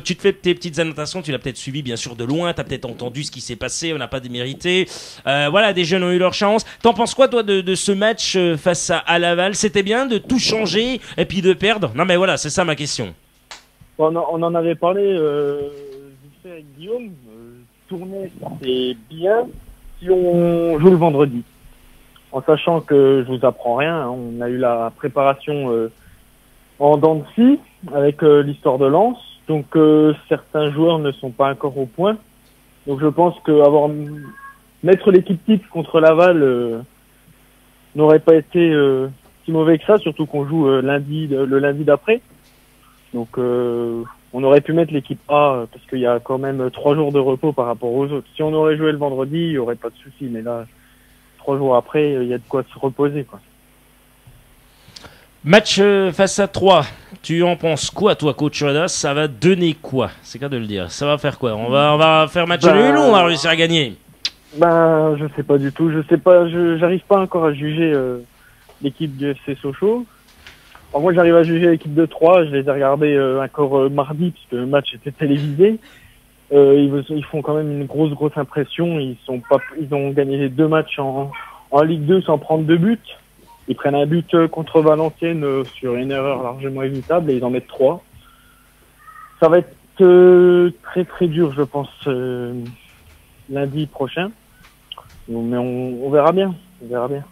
Tu te fais tes petites annotations, tu l'as peut-être suivi bien sûr de loin, t'as peut-être entendu ce qui s'est passé, on n'a pas démérité. Voilà, des jeunes ont eu leur chance. T'en penses quoi toi de ce match face à Laval? C'était bien de tout changer et puis de perdre? Non mais voilà, c'est ça ma question. On en avait parlé vite fait avec Guillaume. Tourner, c'est bien si on joue le vendredi. En sachant que je vous apprends rien, hein, on a eu la préparation en dents de scie avec l'histoire de Lens. Donc certains joueurs ne sont pas encore au point. Donc je pense que mettre l'équipe type contre Laval n'aurait pas été si mauvais que ça, surtout qu'on joue le lundi d'après. Donc on aurait pu mettre l'équipe A parce qu'il y a quand même 3 jours de repos par rapport aux autres. Si on aurait joué le vendredi, il n'y aurait pas de souci. Mais là, 3 jours après, il y a de quoi se reposer, quoi. Match face à 3. Tu en penses quoi, toi, Coach Sureda? Ça va donner quoi? C'est qu'à de le dire. Ça va faire quoi? On va faire match nul ou on va réussir à gagner? Je sais pas du tout. Je sais pas. J'arrive pas encore à juger l'équipe du FC Sochaux. Alors moi, j'arrive à juger l'équipe de 3. Je les ai regardés encore mardi puisque le match était télévisé. Ils font quand même une grosse impression. Ils ont gagné les 2 matchs en Ligue 2 sans prendre de but. Ils prennent un but contre Valenciennes sur une erreur largement évitable et ils en mettent 3. Ça va être très très dur, je pense. lundi prochain. Mais on verra bien. On verra bien.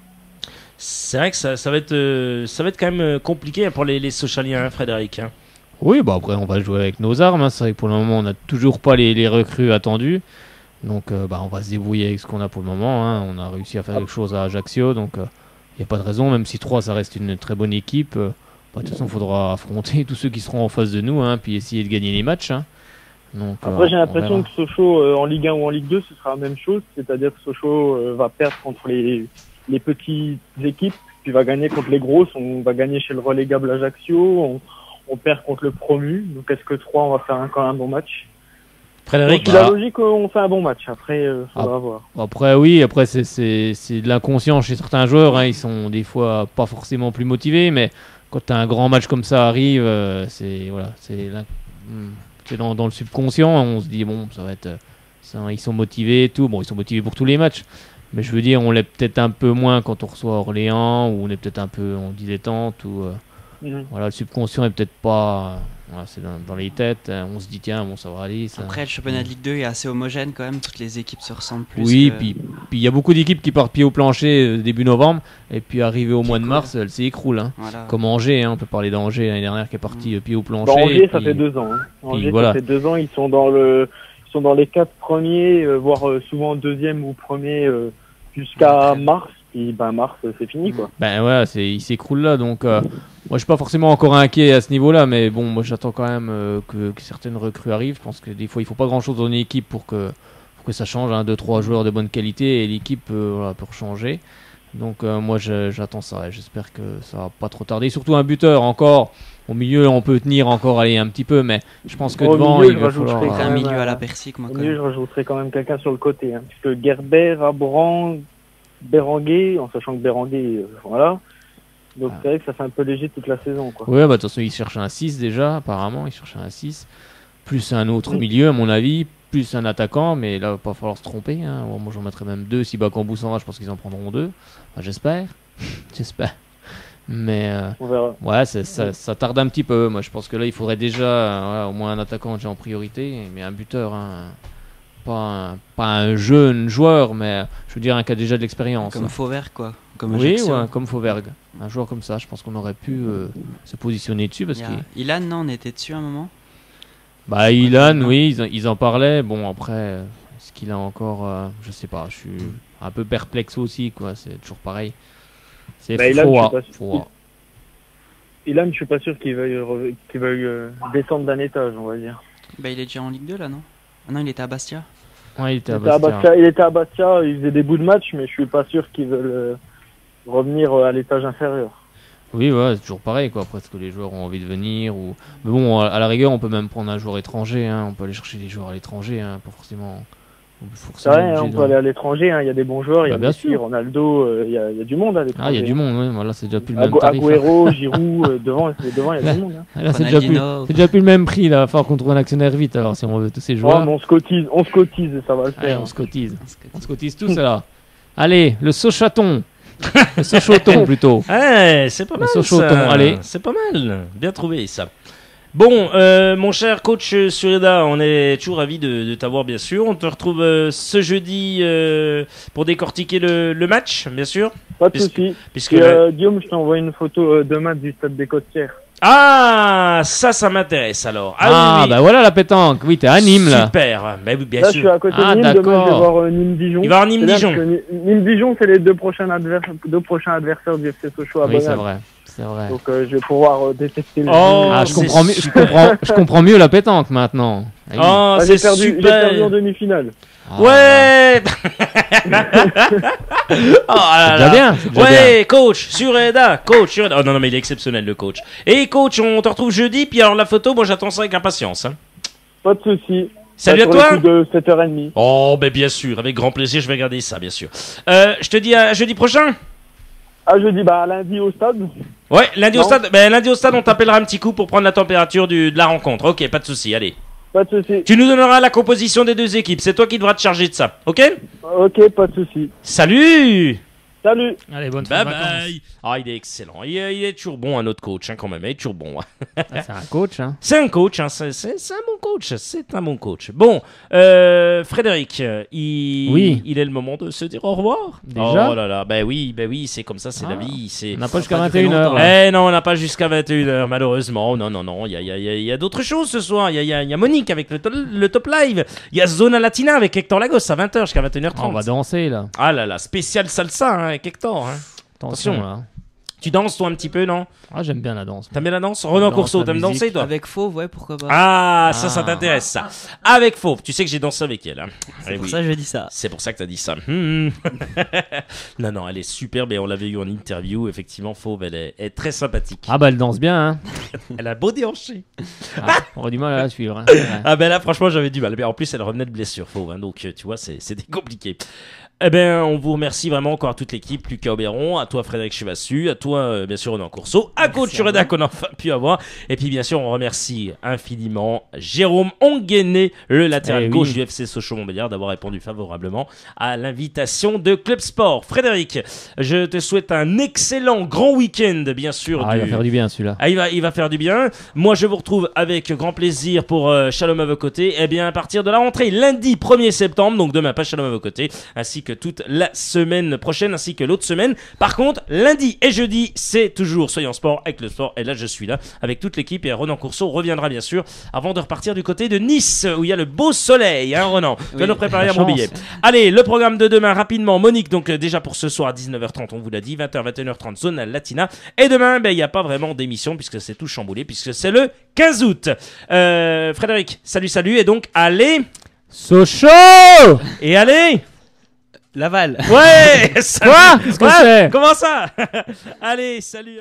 C'est vrai que ça va être quand même compliqué pour les Sochaliens, hein, Frédéric. Hein. Oui, bah après on va jouer avec nos armes. Hein. C'est vrai que pour le moment on n'a toujours pas les recrues attendues. Donc on va se débrouiller avec ce qu'on a pour le moment. Hein. On a réussi à faire quelque chose à Ajaccio. Donc il n'y a pas de raison, même si 3 ça reste une très bonne équipe. De toute façon il faudra affronter tous ceux qui seront en face de nous. Hein, puis essayer de gagner les matchs. Hein. Donc, après j'ai l'impression que Sochaux en Ligue 1 ou en Ligue 2 ce sera la même chose. C'est-à-dire que Sochaux va perdre contre les petites équipes. Puis va gagner contre les grosses. On va gagner chez le relégable Ajaccio. On perd contre le promu, donc est-ce que 3 on va faire encore un bon match? Frédéric, la logique, on fait un bon match. Après, faudra voir. Après oui, après c'est de l'inconscient chez certains joueurs. Hein. Ils sont des fois pas forcément plus motivés, mais quand un grand match comme ça arrive, c'est dans le subconscient. On se dit bon, ça va être, ils sont motivés et tout. Bon, ils sont motivés pour tous les matchs. Mais je veux dire, on l'est peut-être un peu moins quand on reçoit Orléans, ou on est peut-être un peu en dilettante, ou voilà, le subconscient est peut-être pas, c'est dans les têtes. On se dit tiens, bon, ça va aller. Ça... Après, le championnat de Ligue 2 est assez homogène quand même. Toutes les équipes se ressemblent plus. Oui, puis il y a beaucoup d'équipes qui partent pied au plancher début novembre, et puis arrivé au mois de mars, elles s'écroulent. Hein. Voilà. Comme Angers, hein, on peut parler d'Angers l'année dernière qui est parti pied au plancher. Angers, ça fait 2 ans. Hein. Angers, ça fait 2 ans. Ils sont dans les 4 premiers, voire souvent deuxième ou premier jusqu'à mars. Puis mars, c'est fini quoi. Ouais, ils s'écroulent là. Donc moi, je suis pas forcément encore inquiet à ce niveau-là, mais bon, moi, j'attends quand même que certaines recrues arrivent. Je pense que des fois, il faut pas grand-chose dans une équipe pour que ça change. 2-3 joueurs de bonne qualité et l'équipe peut changer. Donc moi, j'attends ça. Et j'espère que ça va pas trop tarder. Surtout un buteur encore. Au milieu, on peut tenir encore un petit peu, mais je pense que devant, il va falloir un milieu à la Persique. Moi, au milieu, je rajouterai quand même quelqu'un sur le côté, hein, puisque Gerber, Abrand, Berenguer, en sachant que Berenguer, voilà. Donc c'est vrai que ça fait un peu léger toute la saison, quoi. Ouais, de toute façon, il cherche un 6 déjà, apparemment, il cherche un 6, plus un autre milieu, à mon avis, plus un attaquant, mais là, il va pas falloir se tromper. Hein. Bon, moi, j'en mettrais même 2. Si Bakambu s'en va, je pense qu'ils en prendront 2. Enfin, j'espère. Mais ouais, ça tarde un petit peu. Moi, je pense que là, il faudrait déjà au moins un attaquant déjà en priorité, mais un buteur, hein, pas un jeune joueur, mais je veux dire un qui a déjà de l'expérience. Comme Fauvergue, quoi. Comme comme Fauvergue. Un joueur comme ça, je pense qu'on aurait pu se positionner dessus. Parce Ilan, non, on était dessus à un moment. Ilan, oui, ils en parlaient. Bon, après, est-ce qu'il a encore... je sais pas, je suis un peu perplexe aussi, quoi. C'est toujours pareil. C'est faux. Ilan, je suis pas sûr qu'il veuille descendre d'un étage, on va dire. Il est déjà en Ligue 2, là, non? Non, il était à Bastia. Ouais, il était à Bastia. Il était à Bastia, il faisait des bouts de match, mais je suis pas sûr qu'ils veulent revenir à l'étage inférieur. Oui, ouais, c'est toujours pareil, quoi. Après, est-ce que les joueurs ont envie de venir ou... Mais bon, à la rigueur, on peut même prendre un joueur étranger. Hein. On peut aller chercher des joueurs à l'étranger, hein, pas forcément. C'est vrai, hein, on peut aller à l'étranger. Hein. Il y a des bons joueurs. Il y a Messi, Ronaldo. Il y a du monde à l'étranger. Ah, il y a du monde. Oui. Voilà, c'est déjà plus le même tarif. Agüero, Giroud, devant, il y a du monde. Hein. Là, c'est déjà plus le même prix. Là, il va falloir qu'on trouve un actionnaire vite. Alors, si on veut tous ces joueurs. Mais on se cotise, ça va le faire. Allez, on se cotise tous là. Allez, le Sochaton. Le Sochaton plutôt. C'est pas mal. Ça. Allez. C'est pas mal. Bien trouvé ça. Bon, mon cher coach Sureda, on est toujours ravis de t'avoir, bien sûr. On te retrouve ce jeudi pour décortiquer le match, bien sûr. Pas de souci. Guillaume, je t'envoie une photo demain du stade des Côtières. Ah, ça m'intéresse alors. Oui. Voilà la pétanque. Oui, t'es à Nîmes là. Super. Bien sûr. Je suis à côté de Nîmes. Demain, je vais voir Nîmes-Dijon. Il va voir Nîmes-Dijon. Nîmes-Dijon, c'est les deux prochains adversaires du FC Sochaux à Bonal. Oui, c'est vrai. Donc je vais pouvoir détecter le je comprends mieux la pétanque maintenant. J'ai perdu en demi-finale. Ouais. C'est bien. Ouais, coach Sureda. Oh non, mais il est exceptionnel le coach. Et coach, on te retrouve jeudi. Puis alors la photo, moi j'attends ça avec impatience. Hein. Pas de souci. Salut à toi. De 7h30. Oh, bien sûr, avec grand plaisir, je vais regarder ça, bien sûr. Je te dis à jeudi prochain. Jeudi, lundi au stade. Ouais, lundi au stade. Lundi au stade, on t'appellera un petit coup pour prendre la température de la rencontre. Ok, pas de souci, allez. Pas de souci. Tu nous donneras la composition des deux équipes. C'est toi qui devras te charger de ça, ok? Ok, pas de souci. Salut. Salut. Allez, bonne Bye fin de vacances. bye. Ah, il est excellent. Il est toujours bon, notre coach, quand même. Il est toujours bon. Ah, c'est un coach, hein. C'est un coach, c'est un bon coach. C'est un bon coach. Bon, Frédéric, il est le moment de se dire au revoir. Déjà oh là là, ben oui, c'est comme ça, c'est la vie. On n'a pas jusqu'à pas duré 21h. Eh non, on n'a pas jusqu'à 21h, malheureusement. Non, il y a d'autres choses ce soir. Il y a Monique avec le top live. Il y a Zona Latina avec Hector Lagos à 20h jusqu'à 21h30. On va danser, là. Ah là là, spécial salsa avec Hector. Attention, là. Tu danses toi un petit peu, non? Ah, j'aime bien la danse. T'aimes bien la danse? Renan danse, Courceau, la t'aimes musique. danser toi? Avec Fauve, ouais, pourquoi pas. Ah, ça t'intéresse ça. Avec Fauve, tu sais que j'ai dansé avec elle. C'est Eh pour oui. ça que je dis ça. C'est pour ça que t'as dit ça. Non, elle est superbe et on l'avait eu en interview. Effectivement, Fauve, elle est très sympathique. Ah, bah, elle danse bien, hein. Elle a beau déhancher. Ah, on aurait du mal à la suivre. Hein. Ah ben là, franchement, j'avais du mal. Mais en plus, elle revenait de blessure, Fauve. Hein, donc, tu vois, c'était compliqué. Eh ben, on vous remercie vraiment encore à toute l'équipe, Lucas Auberon, à toi Frédéric Chevassu, à toi bien sûr Renan Courceau, à coach Ureda qu'on a enfin pu avoir, et puis bien sûr on remercie infiniment Jérôme Onguené, le latéral gauche du FC Sochaux-Montbéliard, d'avoir répondu favorablement à l'invitation de Club Sport. Frédéric, je te souhaite un excellent grand week-end, bien sûr. Ah, il va faire du bien celui-là. Ah, il va faire du bien. Moi, je vous retrouve avec grand plaisir pour Shalom à vos côtés. Eh bien, à partir de la rentrée, lundi 1er septembre, donc demain, pas Shalom à vos côtés, ainsi que toute la semaine prochaine, ainsi que l'autre semaine. Par contre, lundi et jeudi, c'est toujours Soyons Sport avec le sport. Et là, je suis là avec toute l'équipe. Et Renan Courceau reviendra, bien sûr, avant de repartir du côté de Nice, où il y a le beau soleil. Hein, Renan? Tu vas nous préparer un bon billet. Allez, le programme de demain, rapidement. Monique, donc déjà pour ce soir à 19h30, on vous l'a dit, 20h, 21h30, Zone Latina. Et demain, il n'y a pas vraiment d'émission, puisque c'est tout chamboulé, puisque c'est le 15 août. Frédéric, salut. Et donc, allez... Sochaux! Et allez... Laval. Ouais. Quoi? Qu'est-ce que c'est? Comment ça? Allez, salut.